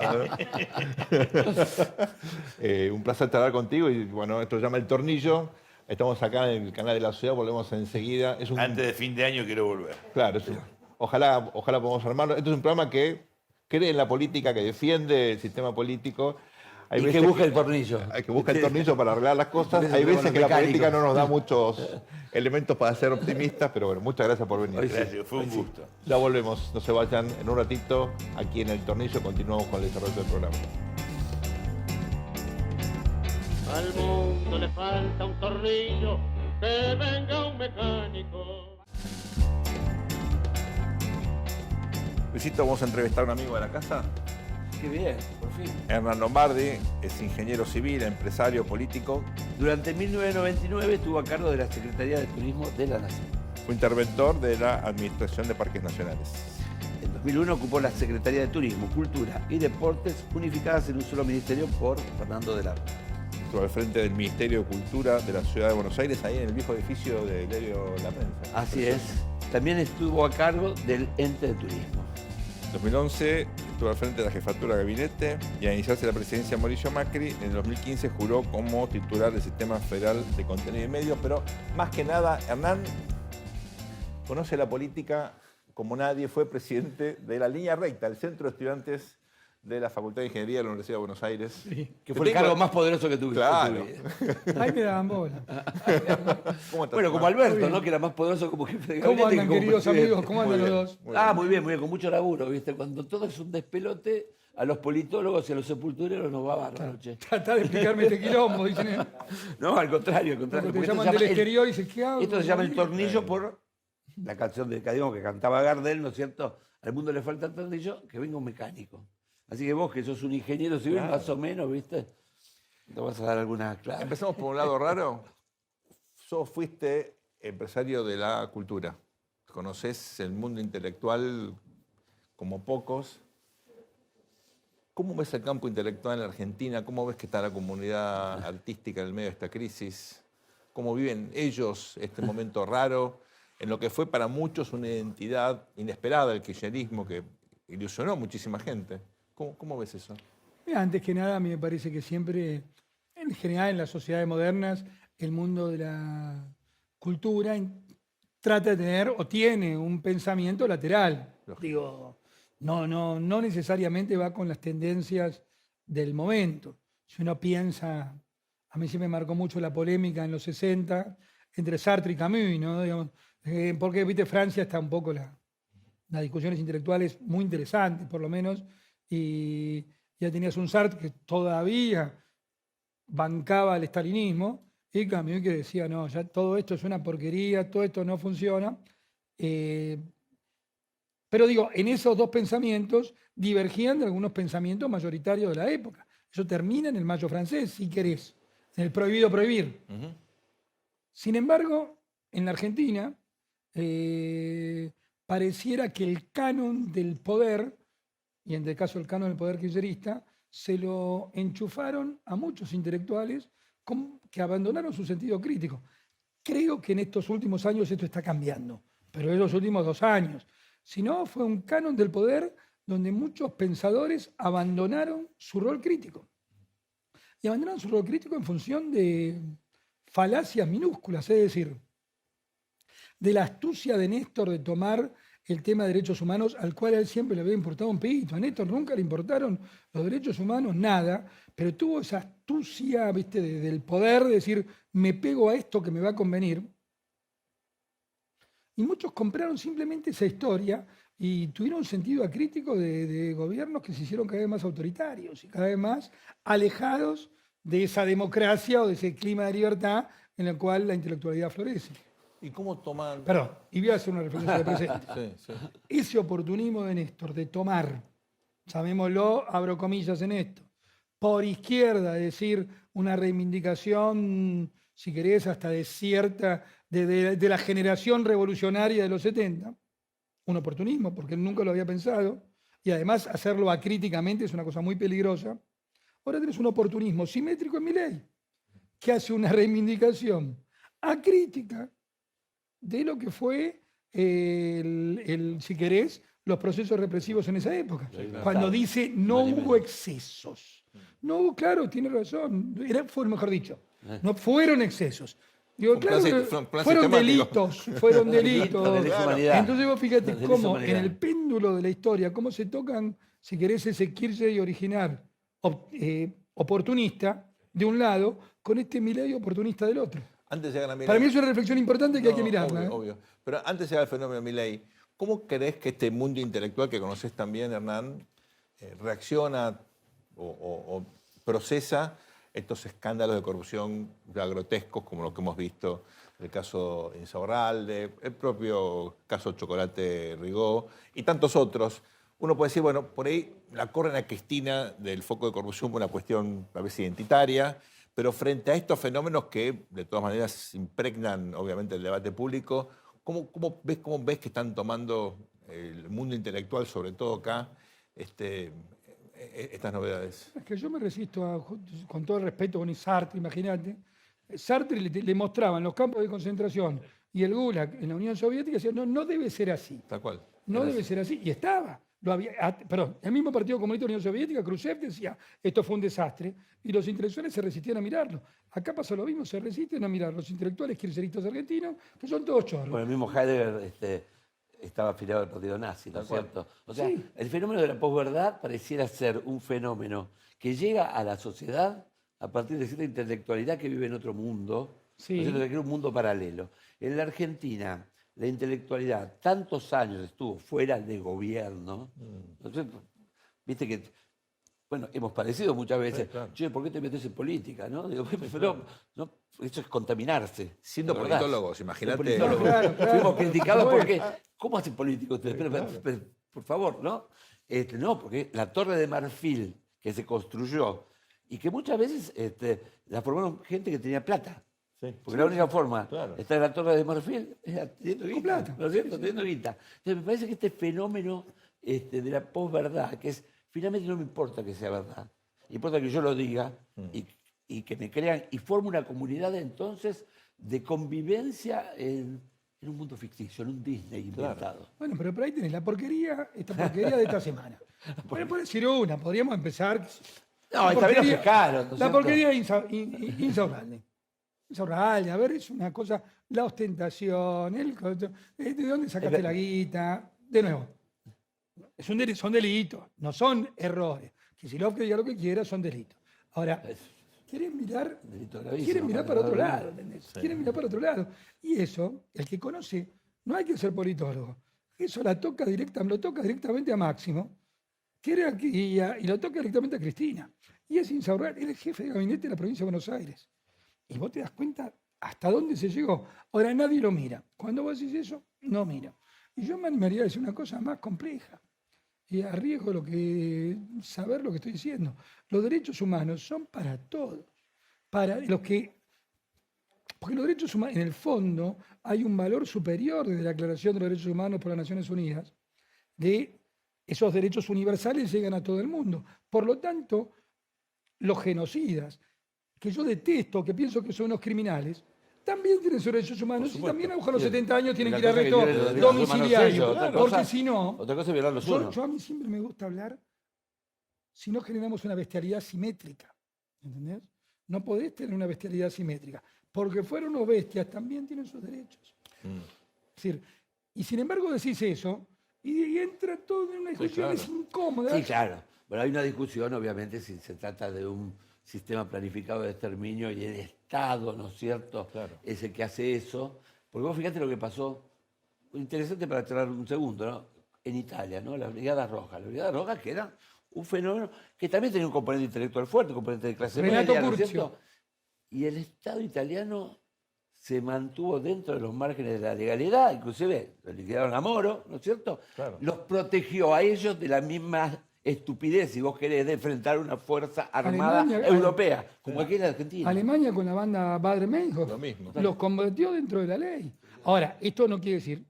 Un placer hablar contigo y bueno, esto se llama El Tornillo. Estamos acá en el canal de la ciudad, volvemos enseguida. Es un, Antes de fin de año quiero volver. claro, ojalá podamos armarlo. Esto es un programa que cree en la política, que defiende el sistema político. Hay Y veces que busca el tornillo. Hay que buscar el tornillo para arreglar las cosas. Hay veces que la política no nos da muchos elementos para ser optimistas, pero bueno, muchas gracias por venir. Gracias, fue un gusto. Ya volvemos, no se vayan en un ratito. Aquí en El Tornillo continuamos con el desarrollo del programa. Al mundo le falta un tornillo, que venga un mecánico. Luisito, vamos a entrevistar a un amigo de la casa. Qué bien, por fin. Hernán Lombardi es ingeniero civil, empresario, político. Durante 1999 estuvo a cargo de la Secretaría de Turismo de la Nación. Fue interventor de la Administración de Parques Nacionales. En 2001 ocupó la Secretaría de Turismo, Cultura y Deportes unificadas en un solo ministerio por Fernando del Arco. Estuvo al frente del Ministerio de Cultura de la Ciudad de Buenos Aires, ahí en el viejo edificio del diario La Prensa. Así es. También estuvo a cargo del ente de turismo. En 2011 estuvo al frente de la jefatura de gabinete y al iniciarse la presidencia de Mauricio Macri, en el 2015 juró como titular del Sistema Federal de Contenido y Medios, pero más que nada, Hernán conoce la política como nadie, fue presidente de la Línea Recta, el Centro de Estudiantes de la Facultad de Ingeniería de la Universidad de Buenos Aires. Que fue el cargo más poderoso que tuviste. Claro. en tu vida. Ahí me daban bola. ¿Cómo estás, Bueno, como Hernán? Alberto, ¿no? Que era más poderoso como jefe de ¿Cómo gabinete que andan, como queridos presidente. amigos? ¿Cómo andan Muy los bien, dos? muy Muy bien, con mucho laburo, ¿viste? Cuando todo es un despelote, a los politólogos y a los sepultureros nos va bárbaro, che. Tratá de explicarme este quilombo, dicen. No, al contrario, Porque te porque llaman esto del se llama exterior y dices, ¿qué hago? esto se llama El Tornillo por la canción de Cadío que cantaba Gardel, ¿no es cierto? Al mundo le falta el tornillo, que venga un mecánico. Así que vos, que sos un ingeniero civil, más o menos, ¿viste? Te vas a dar alguna clave. Empezamos por un lado raro. Sos fuiste empresario de la cultura. Conocés el mundo intelectual como pocos. ¿Cómo ves el campo intelectual en la Argentina? ¿Cómo ves que está la comunidad artística en el medio de esta crisis? ¿Cómo viven ellos este momento raro? En lo que fue para muchos una identidad inesperada, el kirchnerismo, que ilusionó a muchísima gente. ¿Cómo ves eso? Mira, antes que nada, a mí me parece que siempre, en general, en las sociedades modernas, el mundo de la cultura trata de tener o tiene un pensamiento lateral. Lógico. Digo, no necesariamente va con las tendencias del momento. Si uno piensa, a mí sí me marcó mucho la polémica en los 60 entre Sartre y Camus, ¿no? Digamos, porque, viste, Francia está un poco las discusiones intelectuales muy interesantes, por lo menos, y ya tenías un Sartre que todavía bancaba el estalinismo, y Camus que decía, no, ya todo esto es una porquería, todo esto no funciona. Pero digo, en esos dos pensamientos divergían de algunos pensamientos mayoritarios de la época. Eso termina en el Mayo francés, si querés, en el prohibido prohibir. Sin embargo, en la Argentina, pareciera que el canon del poder, y en este caso el canon del poder kirchnerista, se lo enchufaron a muchos intelectuales que abandonaron su sentido crítico. Creo que en estos últimos años esto está cambiando, pero en los últimos 2 años. Si no, fue un canon del poder donde muchos pensadores abandonaron su rol crítico. Y abandonaron su rol crítico en función de falacias minúsculas, es decir, de la astucia de Néstor de tomar el tema de derechos humanos, al cual a él siempre le había importado un pito. A Néstor nunca le importaron los derechos humanos, nada, pero tuvo esa astucia, ¿viste?, del poder de decir, me pego a esto que me va a convenir. Y muchos compraron simplemente esa historia y tuvieron un sentido acrítico de gobiernos que se hicieron cada vez más autoritarios y cada vez más alejados de esa democracia o de ese clima de libertad en el cual la intelectualidad florece. ¿Y cómo toman? Perdón, y voy a hacer una reflexión sobre el presente. Sí, sí. Ese oportunismo de Néstor de tomar, llamémoslo, abro comillas en esto, por izquierda, es decir, una reivindicación, si querés, hasta de cierta, de la generación revolucionaria de los 70, un oportunismo, porque él nunca lo había pensado, y además hacerlo acríticamente es una cosa muy peligrosa. Ahora tenés un oportunismo simétrico en Milei, que hace una reivindicación acrítica de lo que fue, si querés, los procesos represivos en esa época. Sí, claro. Cuando dice no hubo excesos. No hubo, claro, tiene razón, fue mejor dicho, no fueron excesos. Digo, Un claro, plan fueron sistemático. fueron delitos. De lesa humanidad. Entonces vos fíjate De lesa cómo en humanidad. el péndulo de la historia, cómo se tocan, si querés, ese Kirchner original oportunista de un lado con este Milei oportunista del otro. Antes de llegar a Milei. Para mí es una reflexión importante que hay que No, mirarla. Obvio, ¿eh? obvio. Pero antes de llegar al fenómeno Milei, ¿cómo crees que este mundo intelectual que conoces también, Hernán, reacciona o procesa estos escándalos de corrupción ya grotescos como lo que hemos visto el caso Insaurralde, el propio caso Chocolate Rigó y tantos otros? Uno puede decir, bueno, por ahí la corren a Cristina del foco de corrupción por una cuestión a veces identitaria, pero frente a estos fenómenos que de todas maneras impregnan obviamente el debate público, ¿cómo ves que están tomando el mundo intelectual, sobre todo acá, estas novedades? Es que yo me resisto, con todo el respeto con Sartre, imagínate. Sartre le mostraban los campos de concentración y el Gulag en la Unión Soviética y decía, no, no debe ser así. Tal cual. No debe ser así. Y estaba. Perdón, el mismo Partido Comunista de la Unión Soviética, Khrushchev, decía, esto fue un desastre, y los intelectuales se resistían a mirarlo. Acá pasa lo mismo, se resisten a mirar los intelectuales kirchneristas argentinos, que son todos chorros. Bueno, el mismo Heidegger estaba afiliado al partido nazi, ¿no es cierto? O sea, Sí. el fenómeno de la posverdad pareciera ser un fenómeno que llega a la sociedad a partir de cierta intelectualidad que vive en otro mundo, Sí. ¿no es cierto? Que crea un mundo paralelo. En la Argentina, la intelectualidad tantos años estuvo fuera de gobierno, ¿no es cierto? Viste que, bueno, hemos padecido muchas veces, Sí, claro. che, ¿por qué te metes en política? ¿No? Digo, pero no, eso es contaminarse. Siendo de verdad. politólogos, imagínate. Siendo politólogos. Claro, claro. Fuimos criticados Bueno. porque, ¿cómo hacen políticos ustedes? Pero, por favor, ¿no? No, porque la Torre de Marfil que se construyó y que muchas veces la formaron gente que tenía plata. Sí. Porque la única forma Claro. de estar en la Torre de Marfil es teniendo guita. plata. ¿No es cierto? Teniendo guita. Entonces me parece que este fenómeno de la posverdad, que es, finalmente no me importa que sea verdad, me importa que yo lo diga y que me crean y forme una comunidad entonces de convivencia en un mundo ficticio, en un Disney inventado. Bueno, pero por ahí tenés esta porquería de esta semana. Por decir una, podríamos empezar. No, La está bien porquería- fijaron, ¿no es La cierto? porquería de Insaurralde. Insaurralde, a ver, es una cosa, la ostentación, ¿de dónde sacaste la guita? De nuevo, son delitos, no son errores. Kicillof que diga lo que quiera, son delitos. Ahora, quieren mirar, Delito gravísimo. quieren mirar para otro lado, ¿entendés? Quieren mirar para otro lado. Y eso, el que conoce, no hay que ser politólogo. Eso lo toca directamente a Máximo, y lo toca directamente a Cristina. Y es Insaurralde, él es jefe de gabinete de la provincia de Buenos Aires. Y vos te das cuenta hasta dónde se llegó. Ahora nadie lo mira. Cuando vos decís eso, no mira. Y yo me animaría a decir una cosa más compleja. Y arriesgo saber lo que estoy diciendo. Los derechos humanos son para todos. Para los que. Porque los derechos humanos, en el fondo, hay un valor superior desde la Declaración de los Derechos Humanos por las Naciones Unidas, de esos derechos universales llegan a todo el mundo. Por lo tanto, los genocidas, que yo detesto, que pienso que son unos criminales, también tienen sus derechos humanos y también a lo mejor a los Sí. 70 años tienen La que ir a cosa que arresto violen los derechos humanos domiciliario. ellos, otra Porque cosa- si no, Otra cosa es violar los unos. yo a mí siempre me gusta hablar si no generamos una bestialidad simétrica. ¿Entendés? No podés tener una bestialidad simétrica. Porque fueron unos bestias, también tienen sus derechos. Es decir, y sin embargo decís eso, y entra todo en una discusión incómoda. Sí, claro. Bueno, hay una discusión, obviamente, si se trata de un sistema planificado de exterminio y el Estado, ¿no es cierto?, es el que hace eso. Porque vos fíjate lo que pasó, interesante para charlar un segundo, ¿no? En Italia, ¿no? La Brigada Roja. La Brigada Roja que era un fenómeno que también tenía un componente intelectual fuerte, un componente de clase Renato media, ¿no es Curcio. cierto? Y el Estado italiano se mantuvo dentro de los márgenes de la legalidad, inclusive lo liquidaron a Moro, ¿no es cierto? Claro. Los protegió a ellos de la misma estupidez, si vos querés, de enfrentar una fuerza armada Alemania, europea, como aquí en la Argentina. Alemania con la banda Bader-Meinhof Lo mismo. los combatió dentro de la ley. Ahora, esto no quiere decir,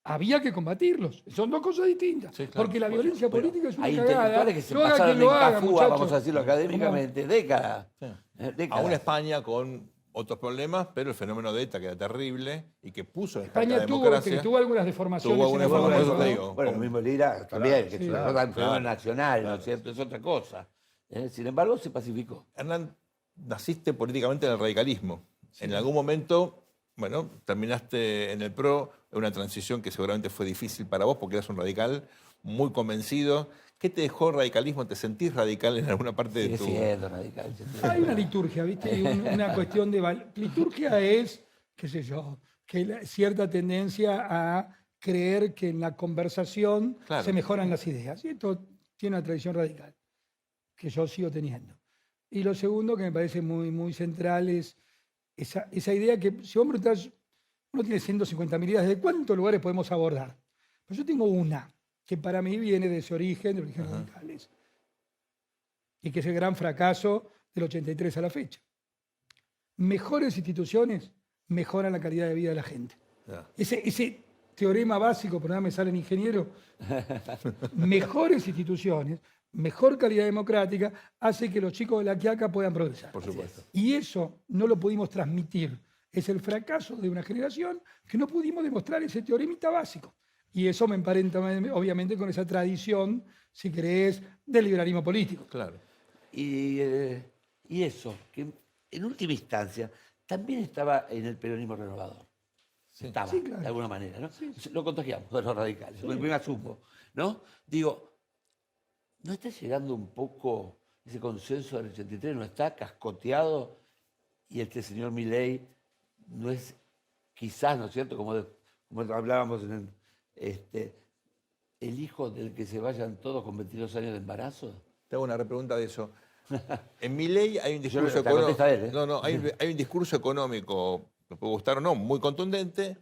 había que combatirlos. Son dos cosas distintas. Sí, claro. Porque la violencia política es una Hay cagada. intelectuales que se Lo haga pasaron quien en lo haga, cafúa, muchachos. vamos a decirlo académicamente, décadas. Décadas. Aún España con otros problemas, pero el fenómeno de ETA, que era terrible y que puso en España jaque la tuvo, democracia. tuvo algunas deformaciones. Tuvo algunas en la forma de deformaciones, gobernar. digo. Bueno, lo mismo el Irak también, que sí. es un fenómeno Claro. nacional, ¿no es cierto? Es otra cosa. Sin embargo, se pacificó. Hernán, naciste políticamente en el radicalismo. En algún momento, bueno, terminaste en el PRO, una transición que seguramente fue difícil para vos porque eras un radical muy convencido. ¿Qué te dejó el radicalismo? ¿Te sentís radical en alguna parte Sigue de tu...? siendo radical. Hay una liturgia, ¿viste? Hay una cuestión de... Liturgia es, qué sé yo, que cierta tendencia a creer que en la conversación Claro. se mejoran las ideas. Y esto tiene una tradición radical, que yo sigo teniendo. Y lo segundo que me parece muy, muy central es esa idea que, si vos me preguntás, uno tiene 150.000 ideas, ¿de cuántos lugares podemos abordar? Pues yo tengo una, que para mí viene de ese origen, de orígenes radicales, y que es el gran fracaso del 83 a la fecha. Mejores instituciones mejoran la calidad de vida de la gente. Ya. Ese teorema básico, por nada me salen ingeniero, mejores instituciones, mejor calidad democrática, hace que los chicos de la Quiaca puedan progresar. Por supuesto. Y eso no lo pudimos transmitir. Es el fracaso de una generación que no pudimos demostrar ese teoremita básico. Y eso me emparenta obviamente con esa tradición, si querés, del liberalismo político. Claro. Y eso, que en última instancia también estaba en el peronismo renovador. Estaba, Sí, claro. de alguna manera, ¿no? Lo contagiamos de los radicales, me asumo, ¿no? Digo, ¿no está llegando un poco ese consenso del 83? ¿No está cascoteado? Y este señor Milei no es, quizás, ¿no es cierto? Como hablábamos el hijo del que se vayan todos con 22 años de embarazo. Te hago una repregunta de eso. En mi ley hay un Yo discurso la contesta él, ¿eh? No, no, hay un discurso económico, me puede gustar o no, muy contundente,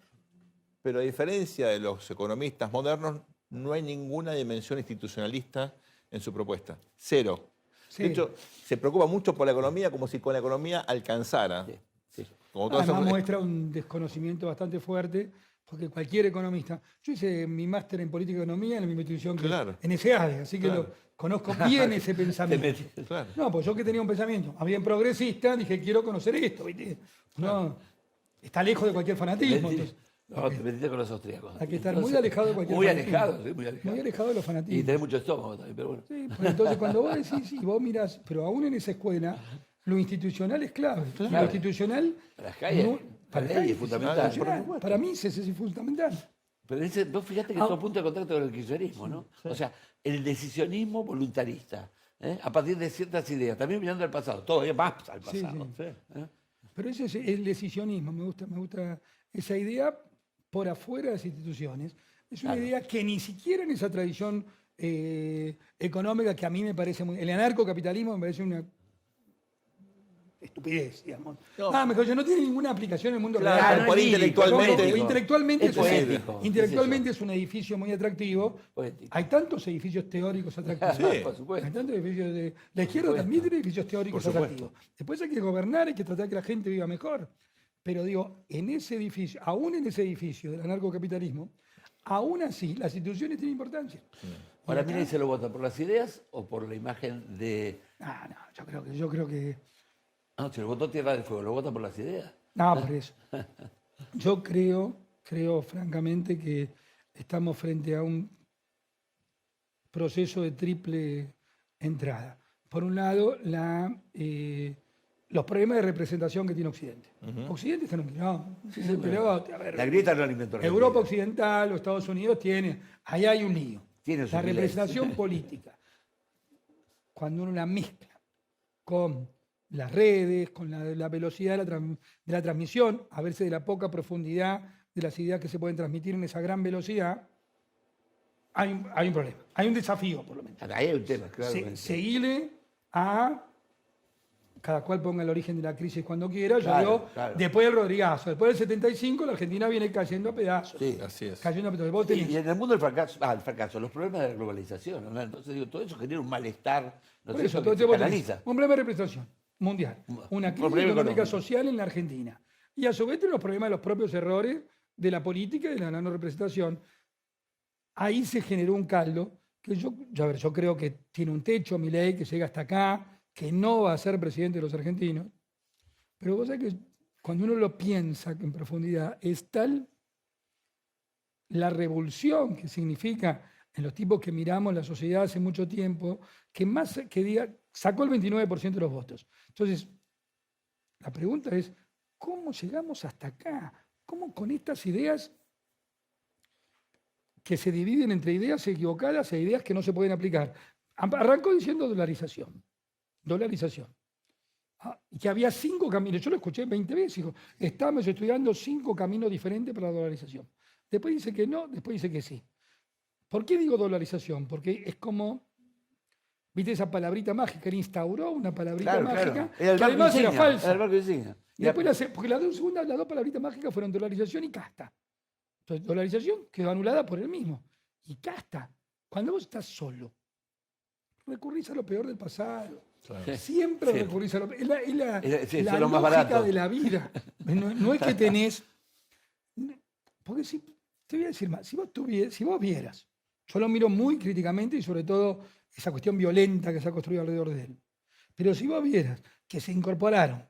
pero a diferencia de los economistas modernos, no hay ninguna dimensión institucionalista en su propuesta. Cero. Sí. De hecho, se preocupa mucho por la economía como si con la economía alcanzara. Sí, sí. Como todas Además esas- muestra un desconocimiento bastante fuerte, porque cualquier economista... Yo hice mi máster en política y economía en la misma institución que Claro. en SEADE, así que Claro. conozco bien ese pensamiento. Claro. No, pues yo que tenía un pensamiento más bien progresista, dije, quiero conocer esto, ¿viste? No, está lejos de cualquier fanatismo. entonces, No, te metiste con los austríacos. hay que estar muy alejado de cualquier Muy fanatismo. alejado, sí, muy alejado. Muy alejado de los Y fanatismos. tenés mucho estómago también, pero bueno. Sí, pues entonces cuando vos decís, y vos mirás, pero aún en esa escuela, lo institucional es clave. Y lo institucional... Para las calles, para la las ley es calles, fundamental. institucional. Para mí ese es fundamental. Pero vos fíjate que son puntos de contacto con el kirchnerismo, ¿no? O sea, el decisionismo voluntarista, ¿eh? A partir de ciertas ideas, también mirando al pasado, todavía más al Sí, pasado. sí. ¿eh? Pero ese es el decisionismo, me gusta esa idea por afuera de las instituciones. Es una idea que ni siquiera en esa tradición económica que a mí me parece muy... El anarcocapitalismo me parece una estupidez, digamos. No. Mejor, no tiene ninguna aplicación en el mundo Claro, real. no por es intelectualmente. lírico, Intelectualmente es es, poético, intelectualmente es un edificio muy atractivo. Poético. Hay tantos edificios teóricos atractivos. Sí. Por supuesto. Hay tantos edificios de... La izquierda también tiene edificios teóricos Por supuesto. atractivos. Después hay que gobernar, hay que tratar que la gente viva mejor. Pero digo, en ese edificio, aún en ese edificio del anarcocapitalismo, aún así las instituciones tienen importancia. Ahora, mira, ¿y se lo vota por las ideas o por la imagen de... No, yo creo que... No, se lo votó Tierra del Fuego, lo vota por las ideas. No, por eso. Yo creo francamente que estamos frente a un proceso de triple entrada. Por un lado, los problemas de representación que tiene Occidente. Occidente está en un quilombo. A ver, La grieta no alimentó Argentina. Europa Occidental o Estados Unidos ahí hay un lío. Tiene su La lío. representación política, cuando uno la mezcla con las redes, con la velocidad de la transmisión, a veces de la poca profundidad de las ideas que se pueden transmitir en esa gran velocidad, hay un problema, hay un desafío por lo menos. Ahí hay un tema, claro. Seguirle a cada cual ponga el origen de la crisis cuando quiera. Claro. Después del Rodrigazo, después del 75, la Argentina viene cayendo a pedazos. Sí. Así es. Cayendo a pedazos. Vos tenés- Y en el mundo del fracaso, los problemas de la globalización, ¿no? Entonces digo, todo eso genera un malestar, ¿no Por es eso, cierto? entonces que se vos tenés canaliza. un problema de representación mundial, una crisis problema económica económico. social en la Argentina. Y a su vez tenés los problemas de los propios errores de la política y de la no representación. Ahí se generó un caldo que yo creo que tiene un techo, Milei, que llega hasta acá, que no va a ser presidente de los argentinos. Pero vos sabés que cuando uno lo piensa en profundidad, es tal la revolución que significa en los tipos que miramos la sociedad hace mucho tiempo, sacó el 29% de los votos. Entonces, la pregunta es, ¿cómo llegamos hasta acá? ¿Cómo con estas ideas que se dividen entre ideas equivocadas e ideas que no se pueden aplicar? Arrancó diciendo dolarización. Y que había 5 caminos, yo lo escuché 20 veces, dijo, estamos estudiando 5 caminos diferentes para la dolarización. Después dice que no, después dice que sí. ¿Por qué digo dolarización? Porque es como, ¿viste esa palabrita mágica? Él instauró una palabrita mágica que además era falsa. Era el banco insignia. Y después porque las dos palabritas mágicas fueron dolarización y casta. Entonces, dolarización quedó anulada por él mismo. Y casta. Cuando vos estás solo, recurrís a lo peor del pasado. Claro. Siempre recurrís a lo peor. Es la lo más lógica barato. de la vida. No es que tenés... Porque te voy a decir más, si vos vieras, yo lo miro muy críticamente y sobre todo esa cuestión violenta que se ha construido alrededor de él. Pero si vos vieras que se incorporaron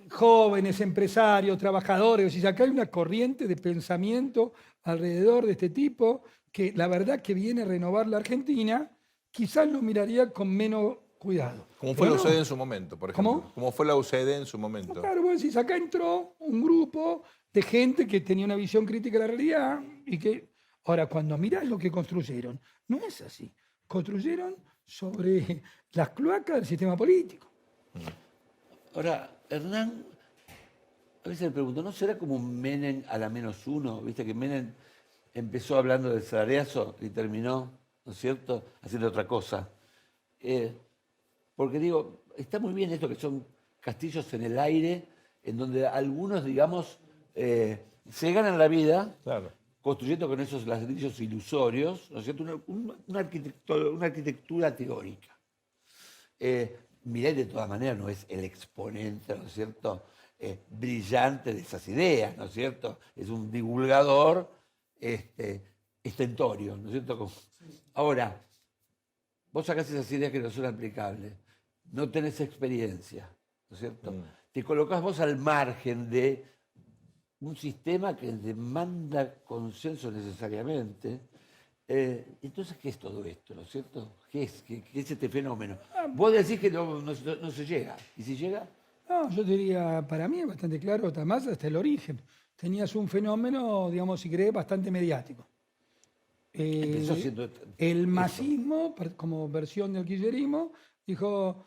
jóvenes, empresarios, trabajadores, y acá hay una corriente de pensamiento alrededor de este tipo que la verdad que viene a renovar la Argentina, quizás lo miraría con menos cuidado. Como fue Pero la no. UCD en su momento, por ejemplo. ¿Cómo? Como fue la UCD en su momento. Claro, vos decís, acá entró un grupo de gente que tenía una visión crítica de la realidad y que, ahora, cuando mirás lo que construyeron, no es así. Construyeron sobre las cloacas del sistema político. Ahora, Hernán, a veces me pregunto, ¿no será como un Menem a la -1? Viste que Menem empezó hablando del salariazo y terminó, ¿no es cierto?, haciendo otra cosa. Porque digo, está muy bien esto que son castillos en el aire, en donde algunos, digamos, se ganan la vida Claro. construyendo con esos ladrillos ilusorios, ¿no es cierto?, una arquitectura teórica. Milei de todas maneras no es el exponente, ¿no es cierto?, brillante de esas ideas, ¿no es cierto? Es un divulgador estentorio, ¿no es cierto? Ahora, vos sacás esas ideas que no son aplicables, no tenés experiencia, ¿no es cierto? Te colocás vos al margen de un sistema que demanda consenso necesariamente. Entonces, ¿qué es todo esto, no es cierto? ¿Qué es este fenómeno? Vos decís que no se llega, ¿y si llega? No, yo diría, para mí es bastante claro, además hasta el origen. Tenías un fenómeno, digamos, si querés, bastante mediático. Empezó siendo El masismo, como versión del kirchnerismo, dijo,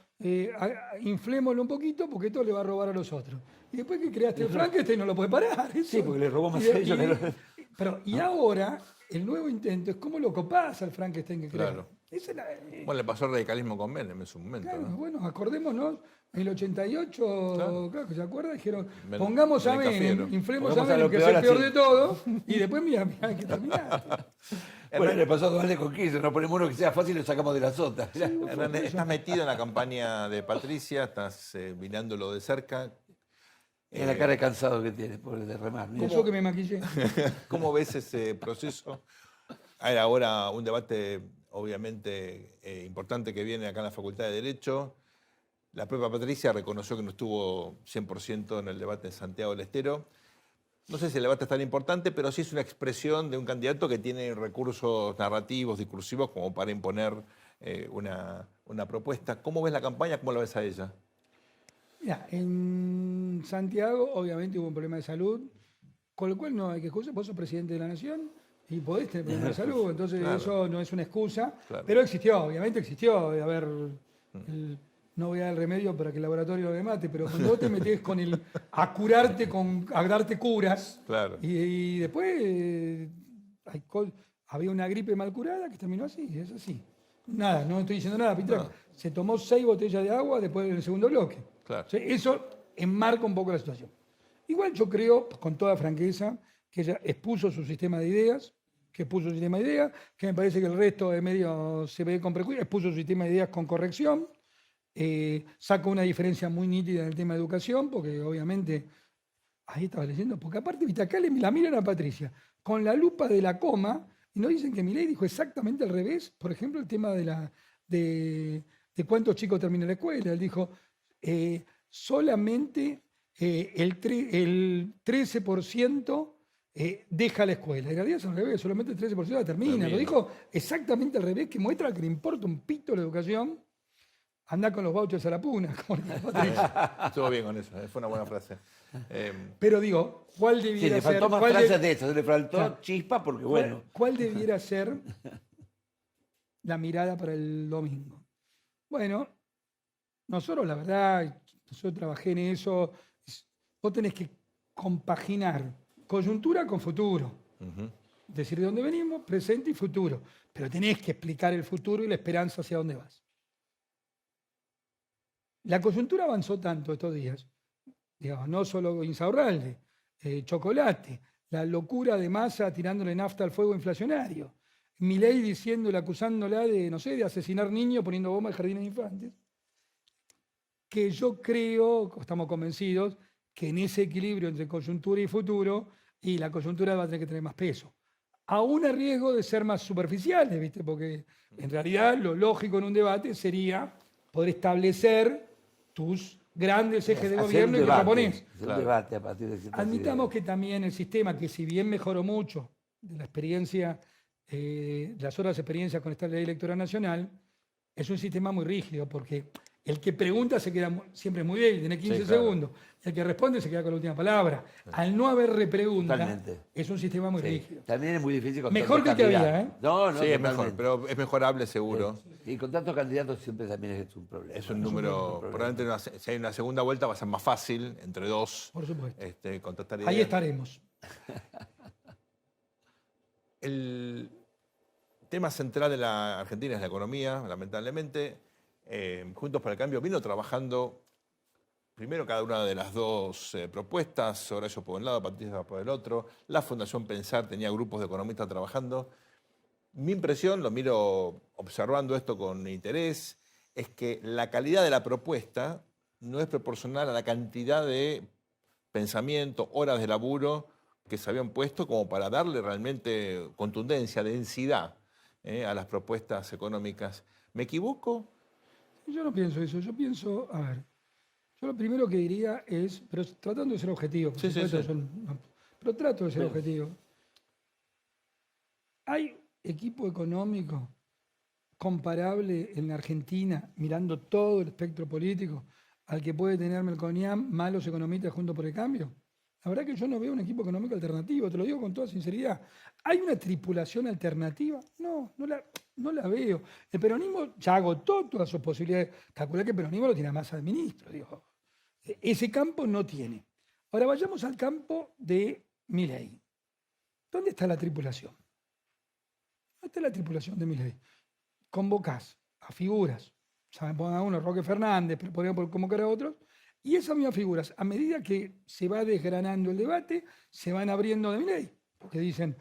inflémoslo un poquito porque esto le va a robar a los otros. Y después que creaste el Frankenstein no lo puede parar. Eso. Sí, porque le robó más a ellos. Y ahora, el nuevo intento es cómo lo copás al Frankenstein que crearon. Claro. Esa es la, Bueno, le pasó el radicalismo con Menem en su momento. claro, ¿no? bueno, acordémonos, en el 88, claro, que se acuerda, dijeron, Men- pongamos a Menem Menem, Cafiero. inflemos a Pongamos a Menem, lo que es peor el peor así. de todo, y después mira que terminaste. Bueno, le pasó a Duvalde con Kirchner, no ponemos uno que sea fácil y lo sacamos de la sota. Hernán, estás metido en la campaña de Patricia, estás mirándolo de cerca. Es la cara de cansado que tiene, por de remar. Mira. Eso que me maquillé. ¿Cómo ves ese proceso? Hay ahora un debate, obviamente, importante que viene acá en la Facultad de Derecho. La propia Patricia reconoció que no estuvo 100% en el debate en Santiago del Estero. No sé si el debate es tan importante, pero sí es una expresión de un candidato que tiene recursos narrativos, discursivos, como para imponer una propuesta. ¿Cómo ves la campaña? ¿Cómo la ves a ella? Mira, en Santiago obviamente hubo un problema de salud, con lo cual no hay que excusar. Vos sos presidente de la Nación y podés tener problemas de salud, entonces Claro. eso no es una excusa, Claro. pero existió, obviamente existió. A ver, no voy a dar el remedio para que el laboratorio lo mate, pero cuando vos te metés con a curarte, a darte curas, Claro. y después había una gripe mal curada que terminó así, es así. Nada, no estoy diciendo nada, Peter. No. Se tomó 6 botellas de agua después del segundo bloque. Claro. O sea, eso enmarca un poco la situación. Igual yo creo, con toda franqueza, que ella expuso su sistema de ideas, que me parece que el resto de medio se ve con prejuicio, expuso su sistema de ideas con corrección, saca una diferencia muy nítida en el tema de educación, porque obviamente, ahí estaba leyendo, porque aparte, viste, acá la miran a Patricia, con la lupa de la coma, y nos dicen que Milei dijo exactamente al revés, por ejemplo, el tema de cuántos chicos terminan la escuela. Él dijo, solamente el 13% deja la escuela. En realidad es al revés, solamente el 13% la termina. Lo dijo exactamente al revés, que muestra que le importa un pito la educación. Anda con los vouchers a la puna, como dijo Patricia. Estuvo bien con eso, fue una buena frase. Pero digo, ¿cuál Sí, debiera le ser? faltó más ¿Cuál frases de eso, le faltó Claro. chispa porque, bueno. ¿Cuál debiera ser la mirada para el domingo? Bueno, nosotros, la verdad, yo trabajé en eso. Vos tenés que compaginar coyuntura con futuro. Decir de dónde venimos, presente y futuro. Pero tenés que explicar el futuro y la esperanza hacia dónde vas. La coyuntura avanzó tanto estos días, digamos, no solo Insaurralde, Chocolate, la locura de Massa tirándole nafta al fuego inflacionario, Milei diciéndole, acusándola de, no sé, de asesinar niños poniendo bombas en jardines de infantes, que yo creo, estamos convencidos, que en ese equilibrio entre coyuntura y futuro, y la coyuntura va a tener que tener más peso. Aún a riesgo de ser más superficiales, ¿viste? Porque en realidad lo lógico en un debate sería poder establecer tus grandes ejes de Hacer gobierno un y que proponés. hacer un debate a partir de ciertas Admitamos ideas. que también el sistema, que si bien mejoró mucho de la experiencia, de las horas de experiencia con esta ley electoral nacional, es un sistema muy rígido, porque el que pregunta se queda siempre muy débil, tiene 15 Sí, claro. segundos. El que responde se queda con la última palabra. Al no haber repregunta, Totalmente. es un sistema muy Sí. rígido. También es muy difícil con Mejor tantos que el que había, candidatos. No, no, Sí, es mejor, totalmente. pero es mejorable seguro. Y con tantos candidatos siempre también es un problema. Es un número, probablemente si hay una segunda vuelta va a ser más fácil, entre dos, Por supuesto. contestar Ahí ideas. estaremos. El tema central de la Argentina es la economía, lamentablemente. Juntos por el Cambio vino trabajando primero cada una de las dos propuestas, Soraya por un lado, Patricia por el otro. La Fundación Pensar tenía grupos de economistas trabajando. Mi impresión, lo miro observando esto con interés, es que la calidad de la propuesta no es proporcional a la cantidad de pensamiento, horas de laburo que se habían puesto como para darle realmente contundencia, densidad a las propuestas económicas. ¿Me equivoco? Yo no pienso eso. Yo pienso, a ver, yo lo primero que diría es, pero tratando de ser objetivo, por Sí, sí, supuesto, sí. pero trato de ser objetivo. ¿Hay equipo económico comparable en la Argentina, mirando todo el espectro político, al que puede tener Melconian, malos economistas juntos por el cambio? La verdad que yo no veo un equipo económico alternativo, te lo digo con toda sinceridad. ¿Hay una tripulación alternativa? No la veo. El peronismo ya agotó todas sus posibilidades. Calculá que el peronismo lo tiene a Massa de ministro. Digo. Ese campo no tiene. Ahora vayamos al campo de Milei. ¿Dónde está la tripulación? ¿Dónde está la tripulación de Milei? Convocás a figuras, saben, pongan a uno, Roque Fernández, pero podrían convocar a otros, y esas mismas figuras, a medida que se va desgranando el debate, se van abriendo de Milei, porque dicen,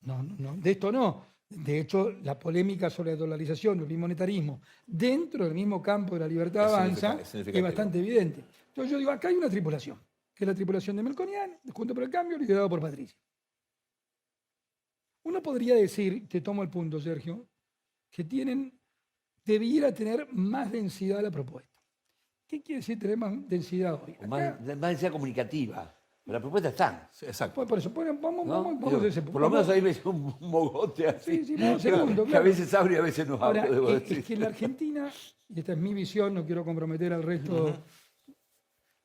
no, de esto no. De hecho, la polémica sobre la dolarización, el monetarismo, dentro del mismo campo de la libertad avanza, es bastante evidente. Entonces yo digo, acá hay una tripulación, que es la tripulación de Melconian, de Juntos por el Cambio, liderado por Patricia. Uno podría decir, te tomo el punto, Sergio, que debiera tener más densidad la propuesta. ¿Qué quiere decir tener más densidad hoy? Más, más densidad comunicativa. Pero la propuesta está. Sí, exacto. Pues por eso, vamos ¿no? vamos Digo, a ese por lo menos ahí ves un mogote así. Sí, vamos segundo, que a claro. veces abre y a veces no abre, Ahora, debo es decir. que en la Argentina, y esta es mi visión, no quiero comprometer al resto,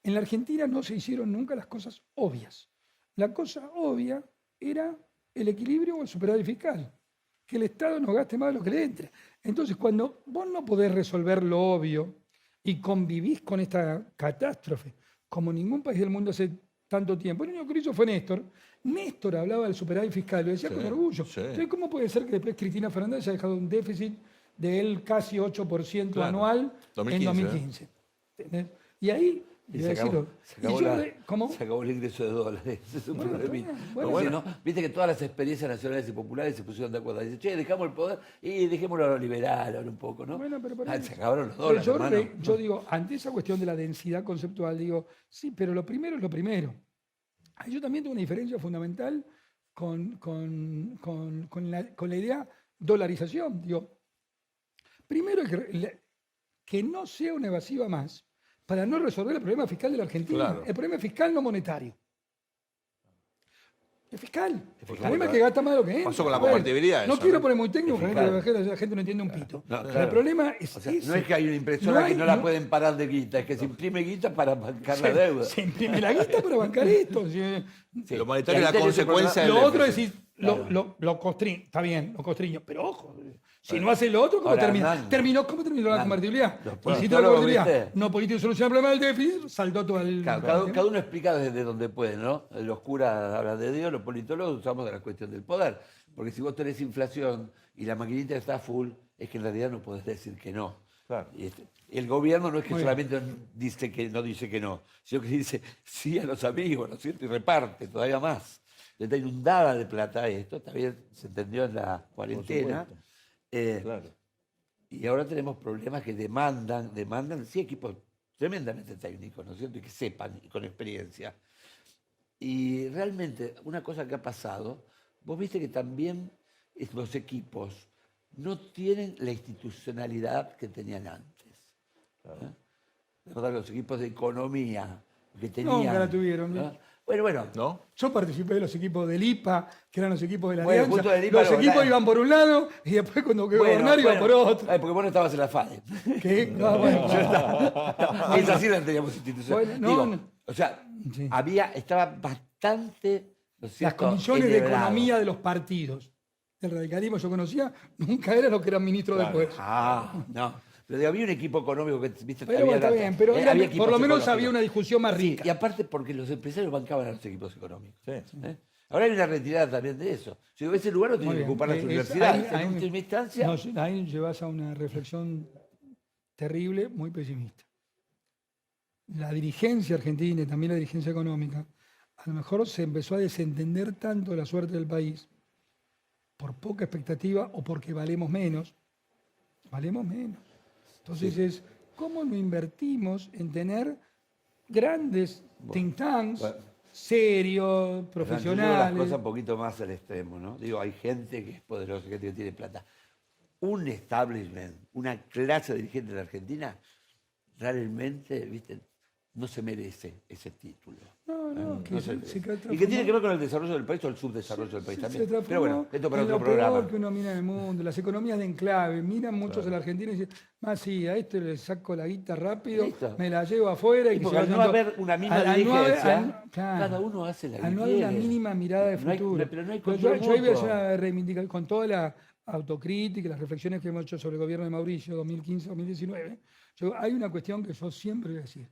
en la Argentina no se hicieron nunca las cosas obvias. La cosa obvia era el equilibrio o el superávit fiscal, que el Estado no gaste más de lo que le entre. Entonces, cuando vos no podés resolver lo obvio y convivís con esta catástrofe, como ningún país del mundo hace tanto tiempo, el único que lo hizo fue Néstor. Néstor hablaba del superávit fiscal, lo decía con orgullo. sí. Entonces, ¿cómo puede ser que después Cristina Fernández haya dejado un déficit del casi 8% Claro. anual 2015, en 2015? ¿Entendés? Y ahí, Y voy a decirlo, ¿cómo? se acabó el ingreso de dólares. Es un Bueno, problemita. está bien, bueno. Porque, ¿no? Viste que todas las experiencias nacionales y populares se pusieron de acuerdo. Dicen, che, dejamos el poder y dejémoslo a los liberales ahora un poco, ¿no? Bueno, pero por Ah, ahí- se acabaron los Pero dólares, yo, hermano. yo digo, ante esa cuestión de la densidad conceptual, digo, sí, pero lo primero es lo primero. Ahí yo también tengo una diferencia fundamental con la idea dolarización. Digo, primero que no sea una evasiva más para no resolver el problema fiscal de la Argentina. Claro. El problema fiscal no monetario. Es fiscal. El fiscal, problema es que claro. gasta más de lo que entra. Pasó con la A ver, convertibilidad No eso, quiero ¿no? poner muy técnico, Es porque fiscal. la gente no entiende un pito. No, Pero claro. el problema es O sea, ese. no es que hay una impresora que no la pueden parar de guita, es que se imprime guita para bancar la deuda. Se imprime la guita para bancar esto. Sí. Lo monetario Y es ahí la tenés un consecuencia problema- Lo otro es déficit. decir, lo constriño, está bien, lo constriño, pero ojo, si no hace lo otro, ¿cómo Ahora, termina? Hernán, ¿Cómo terminó la Hernán, convertibilidad? los Pues si politólogos, la convertibilidad ¿viste? no político soluciona el problema del déficit, saltó todo el... Claro, cada uno explica desde donde puede, ¿no? Los curas hablan de Dios, los politólogos usamos de la cuestión del poder. Porque si vos tenés inflación y la maquinita está full, es que en realidad no podés decir que no. Claro. Y el gobierno no es que Muy solamente dice que no, sino que dice sí a los amigos, ¿no es cierto? Y reparte todavía más. Está inundada de plata esto, también se entendió en la cuarentena. Claro. Y ahora tenemos problemas que demandan, sí, equipos tremendamente técnicos, ¿no es cierto? Y que sepan, y con experiencia. Y realmente, una cosa que ha pasado, vos viste que también los equipos no tienen la institucionalidad que tenían antes. ¿eh? De verdad, los equipos de economía que tenían... Nunca la tuvieron. ¿no? Bueno, ¿No? Yo participé de los equipos del IPA, que eran los equipos de la Bueno, Alianza. justo del IPA Los lo- equipos iban por un lado y después cuando quedó bueno, gobernar iban por otro. porque vos no estabas en la FADE. ¿Qué? No, bueno, Esa sí la teníamos institucional. Bueno, no, Digo, no. o sea, Sí. estaba bastante, ¿no es Las cierto?, condiciones de enhebrado. economía de los partidos del radicalismo yo conocía, nunca eran los que eran ministros después. No. Pero digo, había un equipo económico que, viste, Pero bueno, está bien, pero había equipos por lo menos económicos. había una discusión más Sí, rica. y aparte porque los empresarios bancaban a los equipos económicos. Sí. ¿eh? Ahora hay una retirada también de eso. Si ese lugar lo Muy tienen que bien. ocupar las Es- universidades. ahí- En última instancia, ahí llevas a una reflexión terrible, muy pesimista. La dirigencia argentina y también la dirigencia económica, a lo mejor se empezó a desentender tanto de la suerte del país por poca expectativa o porque valemos menos. Valemos menos. Entonces es, ¿cómo no invertimos en tener grandes think tanks, bueno. serios, yo llevo las profesionales? cosas un poquito más al extremo, ¿no? Digo, hay gente que es poderosa, gente que tiene plata. Un establishment, una clase dirigente de la Argentina, realmente, ¿viste?, no se merece ese título. No, que No se y que transformó- tiene que ver con el desarrollo del país o el subdesarrollo del país se también. transformó Pero bueno, esto para en otro lo programa. peor que uno mira en el mundo, las economías de enclave, miran muchos a la Argentina y dicen, sí, a este le saco la guita rápido, Listo. me la llevo afuera y Y que porque se al no vayan haber todos". una misma Al no haber- dirigencia, claro, cada uno hace la que al no haber una quiere. mínima mirada de No hay- futuro. pero no hay Pero control yo ahí voy a hacer mutuo. una reivindicación con toda la autocrítica, las reflexiones que hemos hecho sobre el gobierno de Mauricio 2015-2019. Hay una cuestión que yo siempre voy a decir,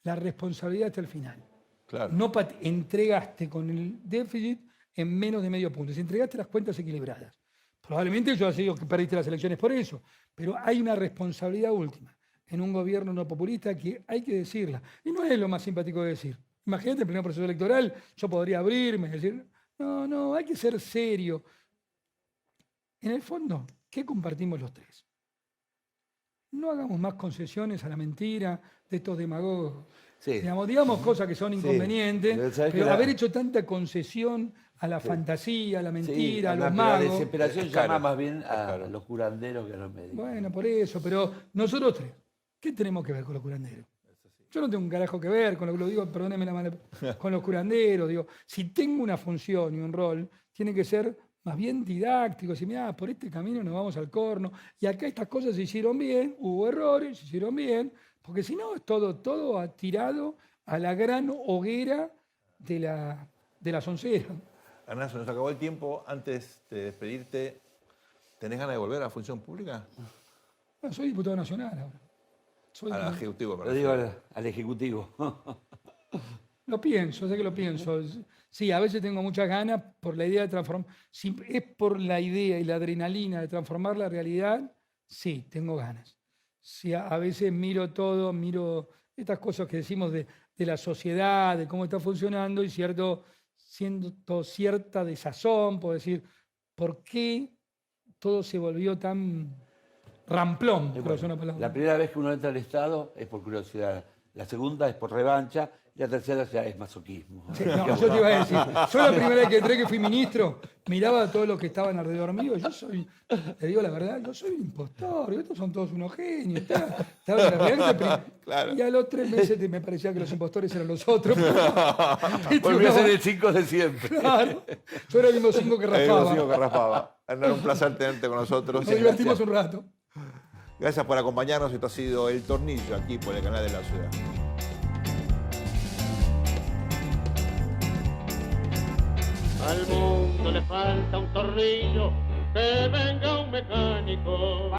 la responsabilidad hasta el final. Claro. No entregaste con el déficit en menos de medio punto. Si entregaste las cuentas equilibradas. Probablemente yo haya sido que perdiste las elecciones por eso. Pero hay una responsabilidad última en un gobierno no populista que hay que decirla. Y no es lo más simpático de decir. Imagínate en pleno proceso electoral, yo podría abrirme y decir, no, hay que ser serio. En el fondo, ¿qué compartimos los tres? No hagamos más concesiones a la mentira de estos demagogos. Sí. Digamos cosas que son inconvenientes, pero sabés pero que haber hecho tanta concesión a la fantasía, a la mentira, a los además, pero la magos. desesperación Es caro, llama más bien es a caro. los curanderos que a los médicos. Bueno, por eso, pero nosotros tres, ¿qué tenemos que ver con los curanderos? Yo no tengo un carajo que ver con lo que lo digo, perdónenme la mala, con los curanderos. Digo, si tengo una función y un rol, tiene que ser más bien didáctico. Decir, mirá, por este camino nos vamos al corno. Y acá estas cosas se hicieron bien, hubo errores, se hicieron bien, porque si no es todo tirado a la gran hoguera de la soncera. Hernán, se nos acabó el tiempo. Antes de despedirte, ¿tenés ganas de volver a la función pública? Bueno, soy diputado nacional ahora. Al Ejecutivo, Lo digo al Ejecutivo. Lo pienso, sé que lo pienso. Sí, a veces tengo muchas ganas por la idea de transformar. Si es por la idea y la adrenalina de transformar la realidad, sí, tengo ganas. Sí, a veces miro estas cosas que decimos de la sociedad, de cómo está funcionando y siento cierta desazón, por decir, ¿por qué todo se volvió tan ramplón? Por usar una palabra? La primera vez que uno entra al Estado es por curiosidad, la segunda es por revancha y la tercera ya es masoquismo. Sí, no, yo te iba a decir, yo la primera vez que entré, que fui ministro, miraba a todos los que estaban alrededor mío, te digo la verdad, yo soy un impostor, estos son todos unos genios. Estaba en la realidad, Claro. Y a los 3 meses me parecía que los impostores eran los otros. Volví a ser el 5 de siempre. Claro, yo era el mismo 5 que raspaba. raspaba. Hernán, un placer tenerte con nosotros. Nos divertimos un rato. Gracias por acompañarnos. Esto ha sido El Tornillo, aquí por el canal de la ciudad. Al mundo le falta un tornillo, que venga un mecánico.